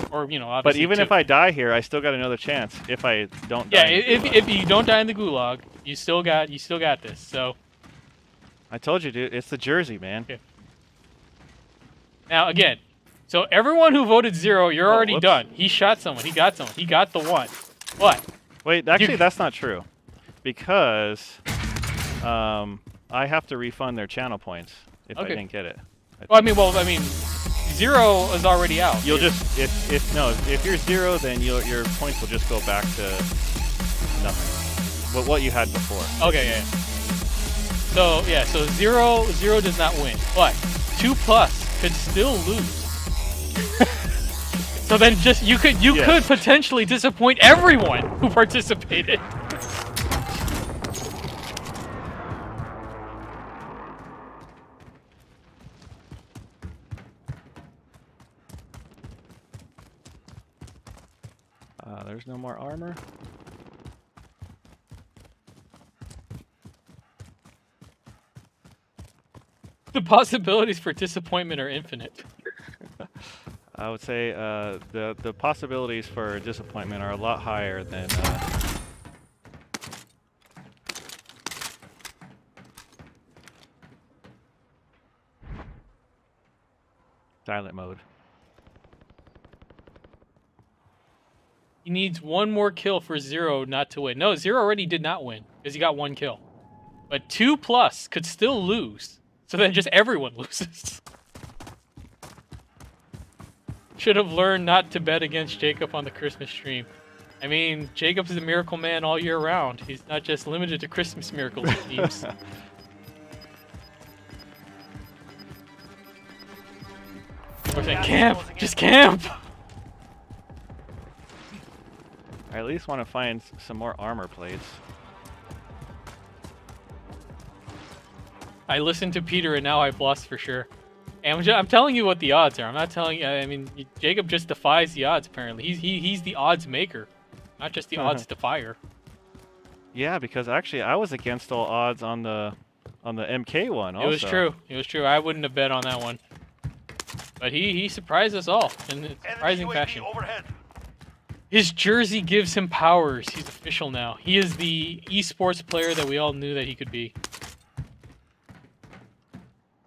Or But obviously even 2. if I die here, I still got another chance. If I don't yeah, die. in the if gulag. you don't die in the gulag, you still got this. So I told you, dude. It's the jersey, man. okay. Now again, so everyone who voted 0, you're already whoops. done. He shot someone. He got someone. He got the one. But Wait, actually, that's not true, because I have to refund their channel points if I Okay. didn't get it. I mean, 0 is already out. You'll just if you're 0, then your points will just go back to nothing. What you had before. Okay, yeah. So yeah, so 0 does not win, but 2 plus could still lose. So then just you could potentially disappoint everyone who participated. There's no more armor. The possibilities for disappointment are infinite. I would say the possibilities for disappointment are a lot higher than. Silent mode. He needs one more kill for 0 not to win. No, 0 already did not win because he got 1 kill. But 2 plus could still lose. So then just everyone loses. Should have learned not to bet against Jacob on the Christmas stream. I mean, Jacob's a miracle man all year round. He's not just limited to Christmas miracles, it seems. We're saying, camp! Just camp! I at least want to find some more armor plates. I listened to Peter and now I've lost for sure. And I'm telling you what the odds are. I'm not telling you. I mean, Jacob just defies the odds. Apparently, he's the odds maker, not just the odds defier. Yeah, because actually I was against all odds on the MK one. Also. It was true. It was true. I wouldn't have bet on that one. But he surprised us all in a surprising fashion. Overhead. His jersey gives him powers. He's official now. He is the esports player that we all knew that he could be.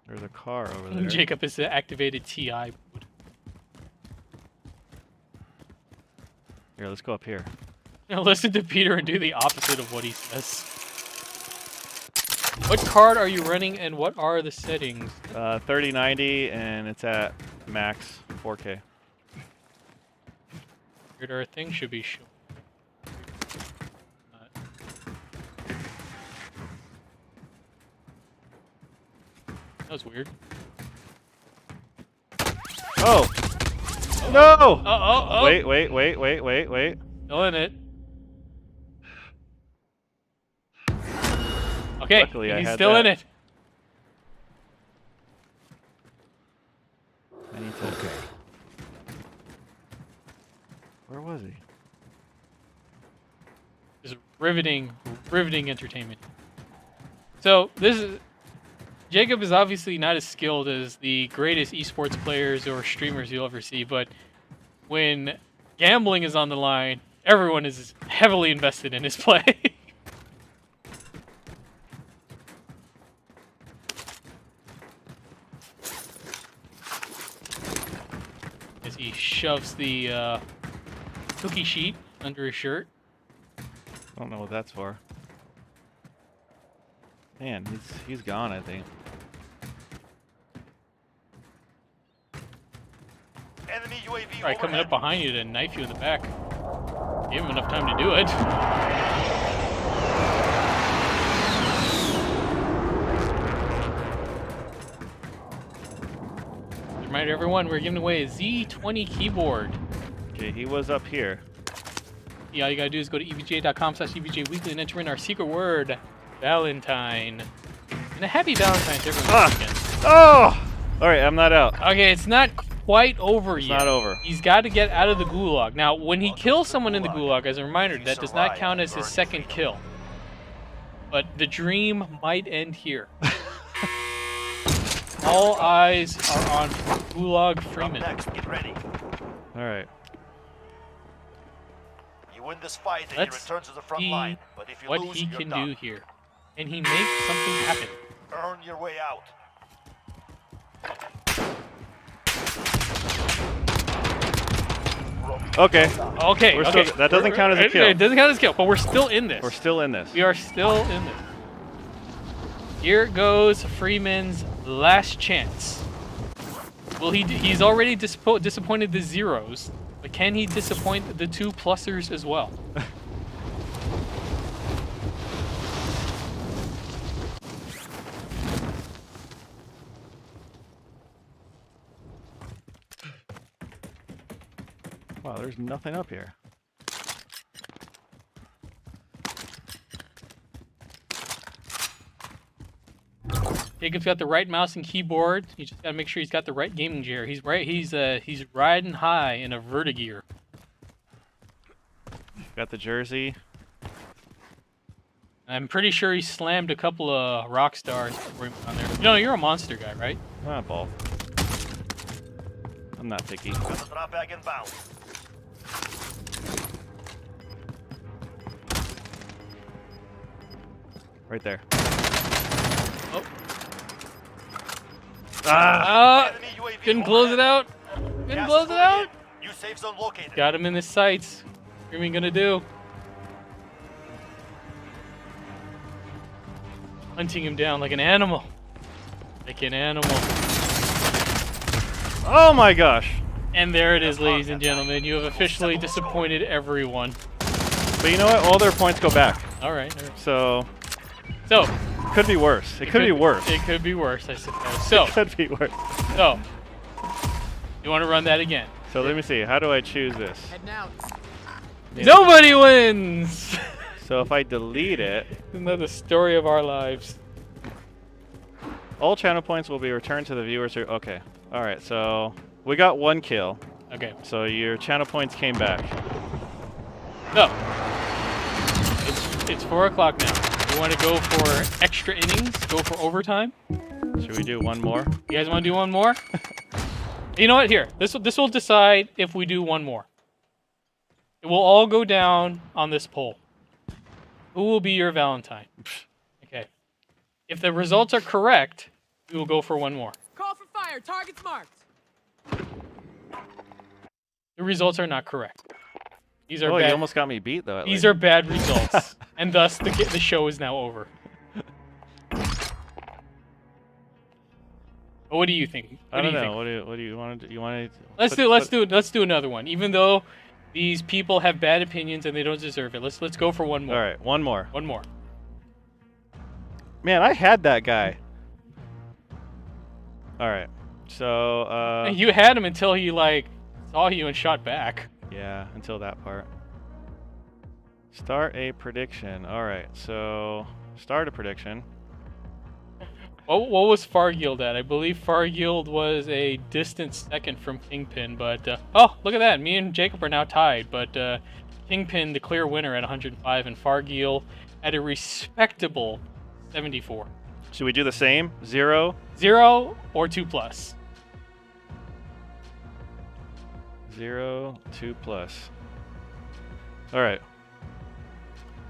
There's a car over there. Jacob has activated TI mode. Here, let's go up here. Now listen to Peter and do the opposite of what he says. What card are you running and what are the settings? 3090 and it's at max 4K. Here our thing should be shown. That was weird. Oh! No! Oh. Wait. Still in it. Okay, Luckily, I he's had still in that. it. I need to. Okay. Where was he? This is riveting entertainment. So this is Jacob is obviously not as skilled as the greatest esports players or streamers you'll ever see, but when gambling is on the line, everyone is heavily invested in his play. As he shoves the cookie sheet under his shirt. I don't know what that's for. Man, he's gone, I think. Enemy UAV Alright, coming overhead. up behind you to knife you in the back. Give him enough time to do it. Reminder everyone, we're giving away a Z20 keyboard. Okay, he was up here. Yeah, all you gotta do is go to evga.com/evgweekly and enter in our secret word, Valentine. And a happy Valentine to everyone this weekend. Oh! Alright, I'm not out. Okay, it's not quite over It's yet. not over. He's got to get out of the gulag. Now, when he kills someone in the gulag, as a reminder, that does not count as his second kill. But the dream might end here. All eyes are on Gulag Up Freeman. next, get ready. Alright. You win this fight and Let's you return to the front see line. But if you what lose, he you're can done. do here. And he makes something happen. Earn your way out. Okay. Okay, We're okay. still- that doesn't count as a kill. It doesn't count as a kill, but we're still in this. We're still in this. We are still in this. Here goes Freeman's last chance. Well, he's already disappointed the zeros, but can he disappoint the two plusers as well? Wow, there's nothing up here. Jacob's got the right mouse and keyboard. You just gotta make sure he's got the right gaming gear. He's right. He's riding high in a vertigear. Got the jersey. I'm pretty sure he slammed a couple of rock stars before he went on there. No, you're a monster guy, right? Ah, ball. I'm not picky. Got the drop bag inbound. Right there. Oh, Ah! Enemy UAV couldn't close it overhead. out. Couldn't Gas close is it moving out. in. New safe zone located. Got him in his sights. What are we gonna do? Hunting him down like an animal. Like an animal. Oh my gosh! And there it is, ladies and gentlemen. You have officially disappointed everyone. But you know what? All their points go back. All right. So, So, could be worse. It could be worse. It could be worse, I suppose. So, Could be worse. so you want to run that again? So let me see. How do I choose this? Nobody wins. So if I delete it, Isn't that the story of our lives? All channel points will be returned to the viewers. Okay. All right. So we got 1 kill. Okay. So your channel points came back. So it's 4 o'clock now. You want to go for extra innings? Go for overtime? Should we do 1 more? You guys want to do 1 more? You know what? Here, this will decide if we do 1 more. It will all go down on this poll. Who will be your Valentine? Okay. If the results are correct, we will go for 1 more. Call for fire. Target's marked. The results are not correct. These are Oh, bad. you almost got me beat though. These are bad results, and thus the show is now over. What do you think? I don't know. What do you want to do? You want to? Let's do another one. Even though these people have bad opinions and they don't deserve it, let's go for 1 more. All right, 1 more. 1 more. Man, I had that guy. All right. So You had him until he like saw you and shot back. yeah, until that part. Start a prediction. All right. So start a prediction. What was Fargild at? I believe Fargild was a distant second from Kingpin, but oh, look at that. Me and Jacob are now tied, but Kingpin the clear winner at 105 and Fargild at a respectable 74. Should we do the same? 0? 0 or 2+. 0, 2+. All right.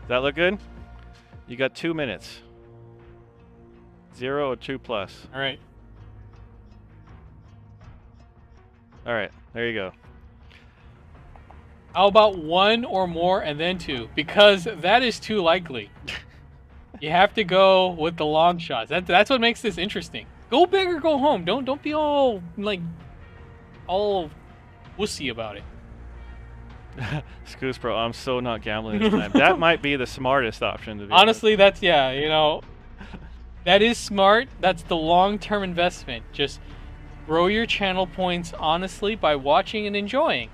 Does that look good? You got 2 minutes. 0 or 2+. All right. All right. There you go. How about 1 or more and then 2? Because that is too likely. You have to go with the long shots. That's what makes this interesting. Go big or go home. Don't be all all wussy about it. Scoos Pro, I'm so not gambling this time. That might be the smartest option to be. Honestly, that's that is smart. That's the long-term investment. Just grow your channel points honestly by watching and enjoying.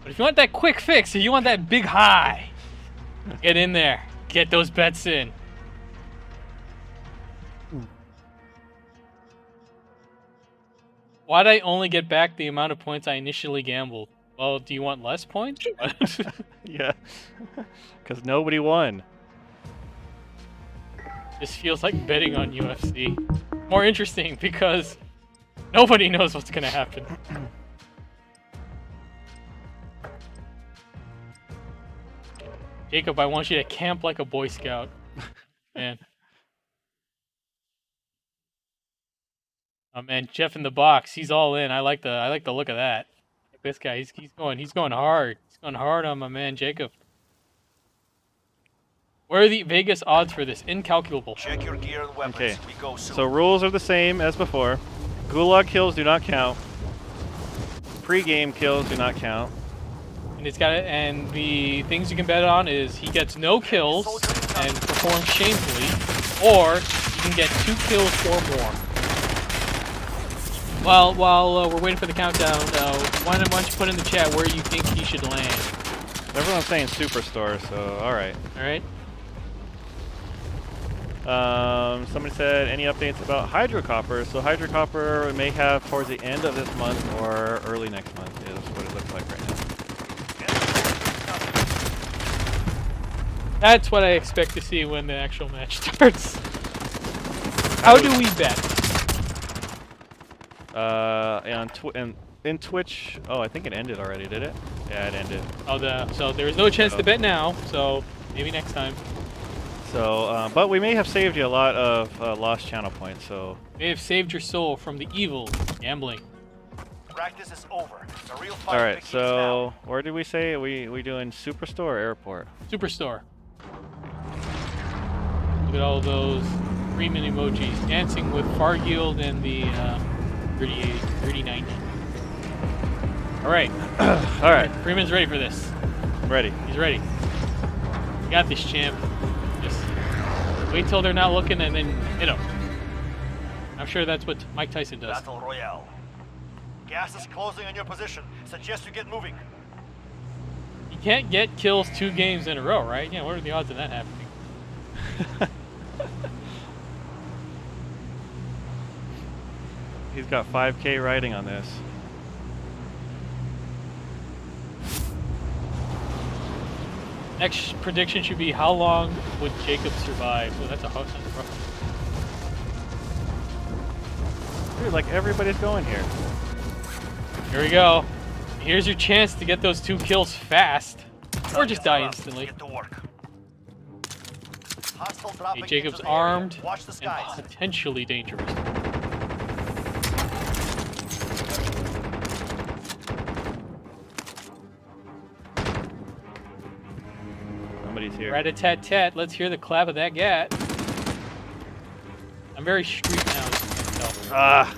But if you want that quick fix, if you want that big high, get in there. Get those bets in. Why'd I only get back the amount of points I initially gambled? Well, do you want less points? Yeah. Because nobody won. This feels like betting on UFC. More interesting because nobody knows what's going to happen. Jacob, I want you to camp like a Boy Scout. Man. Oh man, Jeff in the box. He's all in. I like the look of that. This guy, he's going hard. He's going hard on my man Jacob. Where are the Vegas odds for this? Incalculable. Check your gear and weapons. Okay. We go soon. So rules are the same as before. Gulag kills do not count. Pre-game kills do not count. And it's got it. And the things you can bet on is he gets no kills and performs shamefully, or you can get 2 kills or more. While we're waiting for the countdown, why don't you put in the chat where you think he should land? Everyone's saying Superstore, so alright. Alright? Somebody said, any updates about Hydrocopper? So Hydrocopper may have towards the end of this month or early next month is what it looks like right now. That's what I expect to see when the actual match starts. How do we bet? In Twitch, oh, I think it ended already, did it? Yeah, it ended. So there is no chance to bet now, so maybe next time. So, but we may have saved you a lot of lost channel points, so... May have saved your soul from the evil gambling. Practice is over. The real fight Alright, begins so where did we say? We doing Superstore or Airport? Superstore. Look at all those Freeman emojis dancing with Fargild and the 3090. Alright. Alright, Freeman's ready for this. I'm ready. He's ready. You got this, champ. Just wait till they're not looking and then hit him. I'm sure that's what Mike Tyson does. Battle Royale. Gas is closing on your position. Suggest you get moving. You can't get kills 2 games in a row, right? Yeah, what are the odds of that happening? He's got 5K riding on this. Next prediction should be how long would Jacob survive? Oh, that's a rough one. Dude, like everybody's going here. Here we go. Here's your chance to get those 2 kills fast, or just die instantly. Get to work. Hostile dropping Okay, Jacob's into the area. armed Watch the and skies. potentially dangerous. Somebody's here. Rat-a-tat-tat. Let's hear the clap of that gat. I'm very street now, as you can tell. Ah!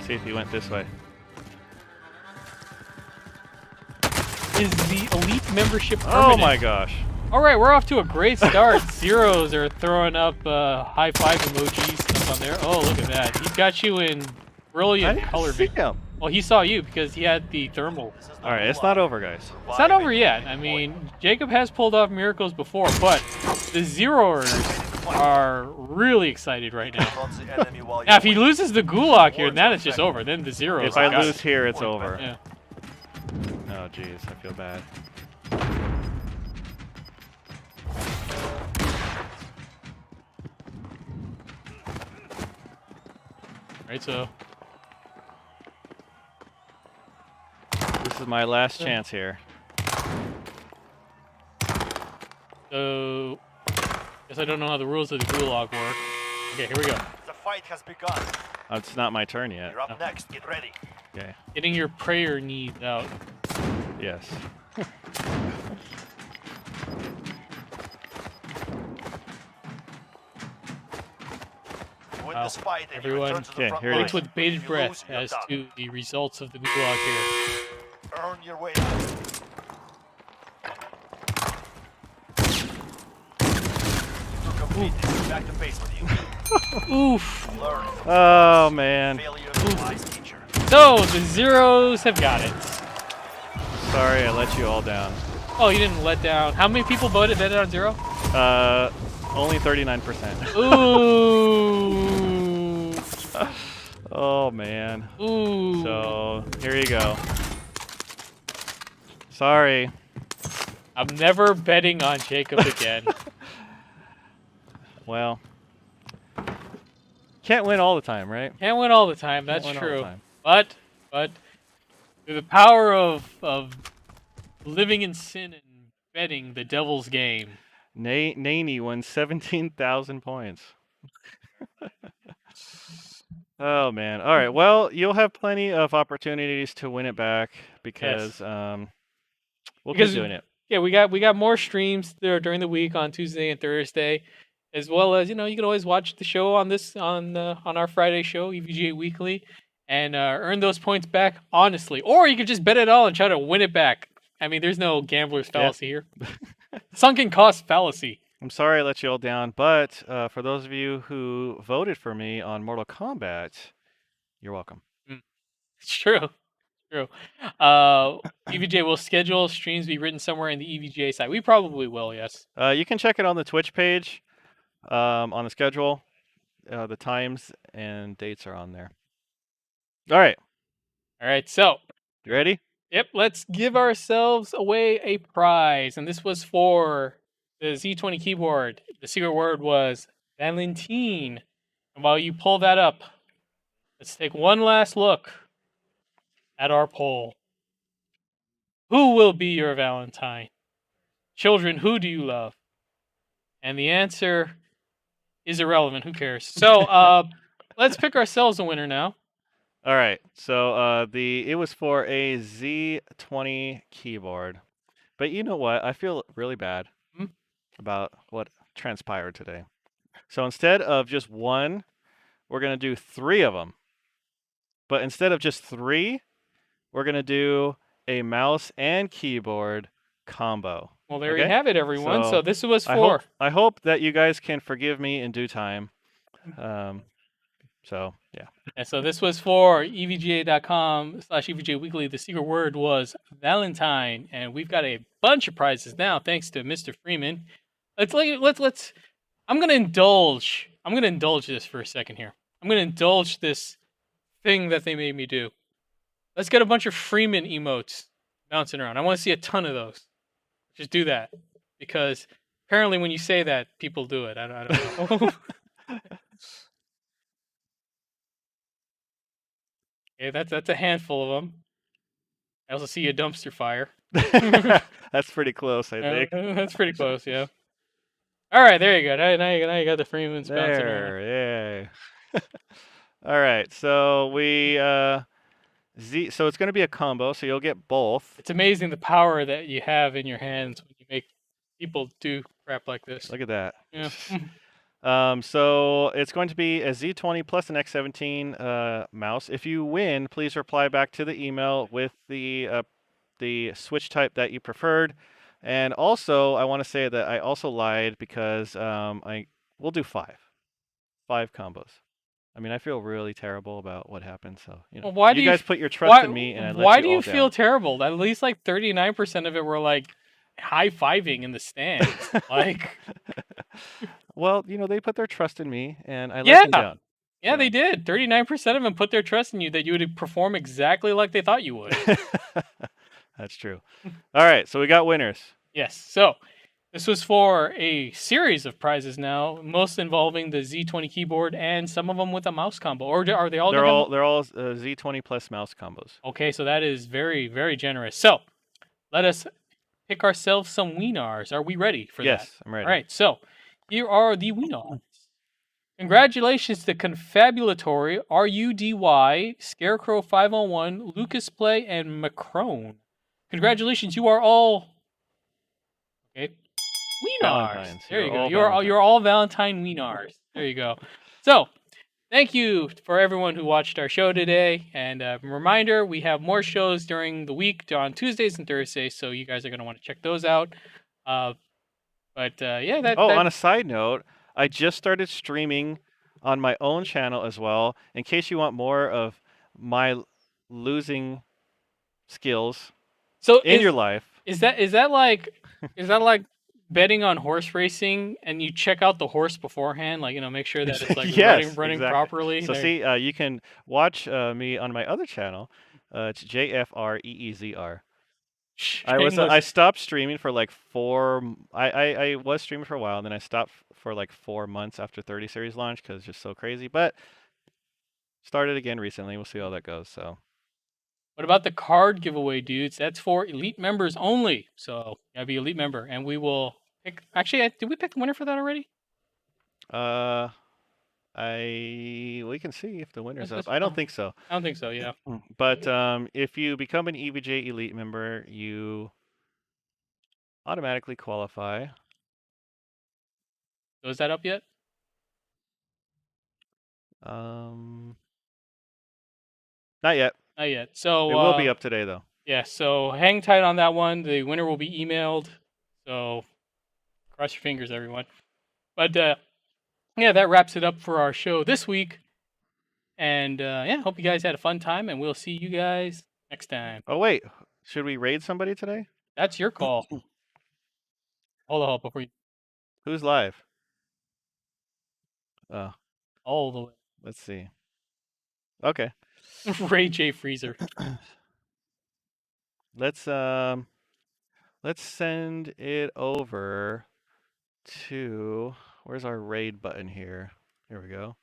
See if he went this way. Is the elite membership Oh permanent? my gosh. All right, we're off to a great start. Zeros are throwing up high five emojis stuff on there. Oh, look at that. He's got you in I brilliant didn't color see vision. him. Well, he saw you because he had the thermal. All right, it's not over, guys. It's not over yet. I mean, Jacob has pulled off miracles before, but the Zeroers are really excited right now. Now, if he loses the Gulag here, then it's just over. Then the Zeros. If I got lose it. here, it's over. Yeah. Oh, jeez, I feel bad. Right, so This is my last chance here. So, guess I don't know how the rules of the Gulag work. Okay, here we go. The fight has begun. It's not my turn yet. You're up next. Get ready. Okay. Getting your prayer needs out. Yes. Win Wow. this fight and Everyone you return to the Okay, front here it line. waits with bated If you breath lose, you're as done. to the results of the Gulag here. Earn your way out. To complete it, back to base with you. Oof. Learn. Oh, man. Failure is a wise teacher. So, the Zeros have got it. Sorry, I let you all down. Oh, you didn't let down. How many people voted on Zero? Only 39%. Ooh. Oh, man. Ooh. So, here you go. Sorry. I'm never betting on Jacob again. Well, can't win all the time, right? Can't win all the time, that's Can't win all the true. time. But through the power of living in sin and betting the devil's game. Naney won 17,000 points. Oh, man. All right. Well, you'll have plenty of opportunities to win it back because we'll Because- keep doing it. Yeah, we got more streams there during the week on Tuesday and Thursday, as well as you can always watch the show on our Friday show, EVGA Weekly, and earn those points back honestly, or you could just bet it all and try to win it back. I mean, there's no gambler's fallacy here. Sunken cost fallacy. I'm sorry I let you all down, but for those of you who voted for me on Mortal Kombat, you're welcome. It's true. True. EVJ will schedule streams be written somewhere in the EVGA site. We probably will, yes. You can check it on the Twitch page on the schedule. The times and dates are on there. All right. All right, so You ready? yep, let's give ourselves away a prize. And this was for the Z20 keyboard. The secret word was Valentine. And while you pull that up, let's take one last look at our poll. Who will be your Valentine? Children, who do you love? And the answer is irrelevant. Who cares? So let's pick ourselves a winner now. All right. So it was for a Z20 keyboard. But you know what? I feel really bad about what transpired today. So instead of just one, we're going to do 3 of them. But instead of just 3, we're going to do a mouse and keyboard combo. Well, there Okay? you have it, everyone. So this was I for... hope that you guys can forgive me in due time. So yeah. And so this was for EVGA.com/EVGA Weekly. The secret word was Valentine, and we've got a bunch of prizes now, thanks to Mr. Freeman. Let's. I'm gonna indulge this for a second here. I'm gonna indulge this thing that they made me do. Let's get a bunch of Freeman emotes bouncing around. I want to see a ton of those. Just do that, because apparently when you say that, people do it. I don't know. Okay, that's a handful of them. I also see a dumpster fire. That's pretty close, I think. That's pretty close, yeah. All right, there you go. Now you got the Freemans bouncing around. There, yay. All right, so so it's going to be a combo, so you'll get both. It's amazing the power that you have in your hands when you make people do crap like this. Look at that. Yeah. So it's going to be a Z20 plus an X17 mouse. If you win, please reply back to the email with the switch type that you preferred. And also, I want to say that I also lied because we'll do 5 combos. I mean, I feel really terrible about what happened. So well, why do you guys put your trust in me, and I let why you do all you feel down. terrible? At least like 39% of it were like high-fiving in the stands. Like, well, they put their trust in me, and I let them down. Yeah, they did. 39% of them put their trust in you that you would perform exactly like they thought you would. That's true. All right, so we got winners. Yes. So this was for a series of prizes now, most involving the Z20 keyboard and some of them with a mouse combo. Or are they all? They're all Z20 plus mouse combos. Okay, so that is very, very generous. So let us pick ourselves some wieners. Are we ready for that? Yes, I'm ready. All right. So here are the wieners. Congratulations to Confabulatory, RUDY, Scarecrow 501, Lucas Play, and Macron. Congratulations, you are all wieners. Valentines. There you go. You're all Valentine wieners. There you go. So, thank you for everyone who watched our show today. And reminder, we have more shows during the week on Tuesdays and Thursdays, so you guys are going to want to check those out. On a side note, I just started streaming on my own channel as well. In case you want more of my losing skills in your life. Is that like betting on horse racing, and you check out the horse beforehand, like make sure that it's like running exactly. properly? So you can watch me on my other channel. It's JFREEZR. I stopped streaming for like 4. I was streaming for a while, and then I stopped for like 4 months after 30 series launch because it's just so crazy. But started again recently. We'll see how that goes. So, what about the card giveaway, dudes? That's for elite members only. So you gotta be elite member, and we will pick. Actually, did we pick the winner for that already? We can see if the winner's up. I don't think so. I don't think so, yeah. But if you become an EVJ Elite member, you automatically qualify. So is that up yet? Not yet. Not yet. So it will be up today, though. Yeah, so hang tight on that one. The winner will be emailed. So cross your fingers, everyone. But yeah, that wraps it up for our show this week. And hope you guys had a fun time, and we'll see you guys next time. Oh, wait. Should we raid somebody today? That's your call. Hold on before you... Who's live? Oh. All the way. Let's see. Okay. Ray J Freezer. Let's send it over to... Where's our raid button here? Here we go.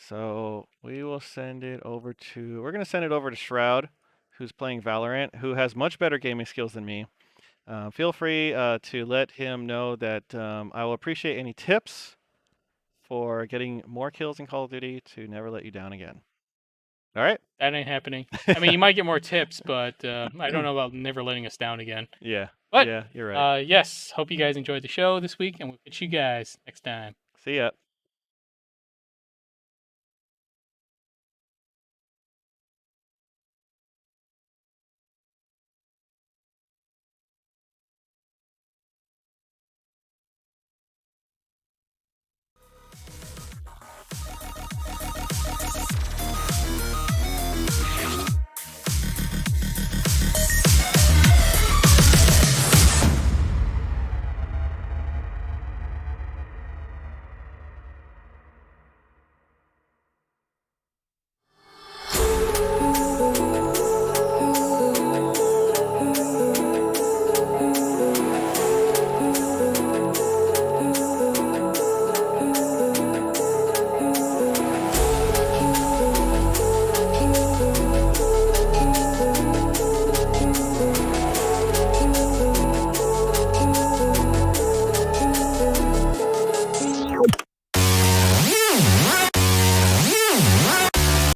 So we will send it over to... We're going to send it over to Shroud, who's playing Valorant, who has much better gaming skills than me. Feel free to let him know that I will appreciate any tips for getting more kills in Call of Duty to never let you down again. All right? That ain't happening. I mean, you might get more tips, but I don't know about never letting us down again. Yeah. But yeah, you're right. Yes, hope you guys enjoyed the show this week, and we'll catch you guys next time. See ya.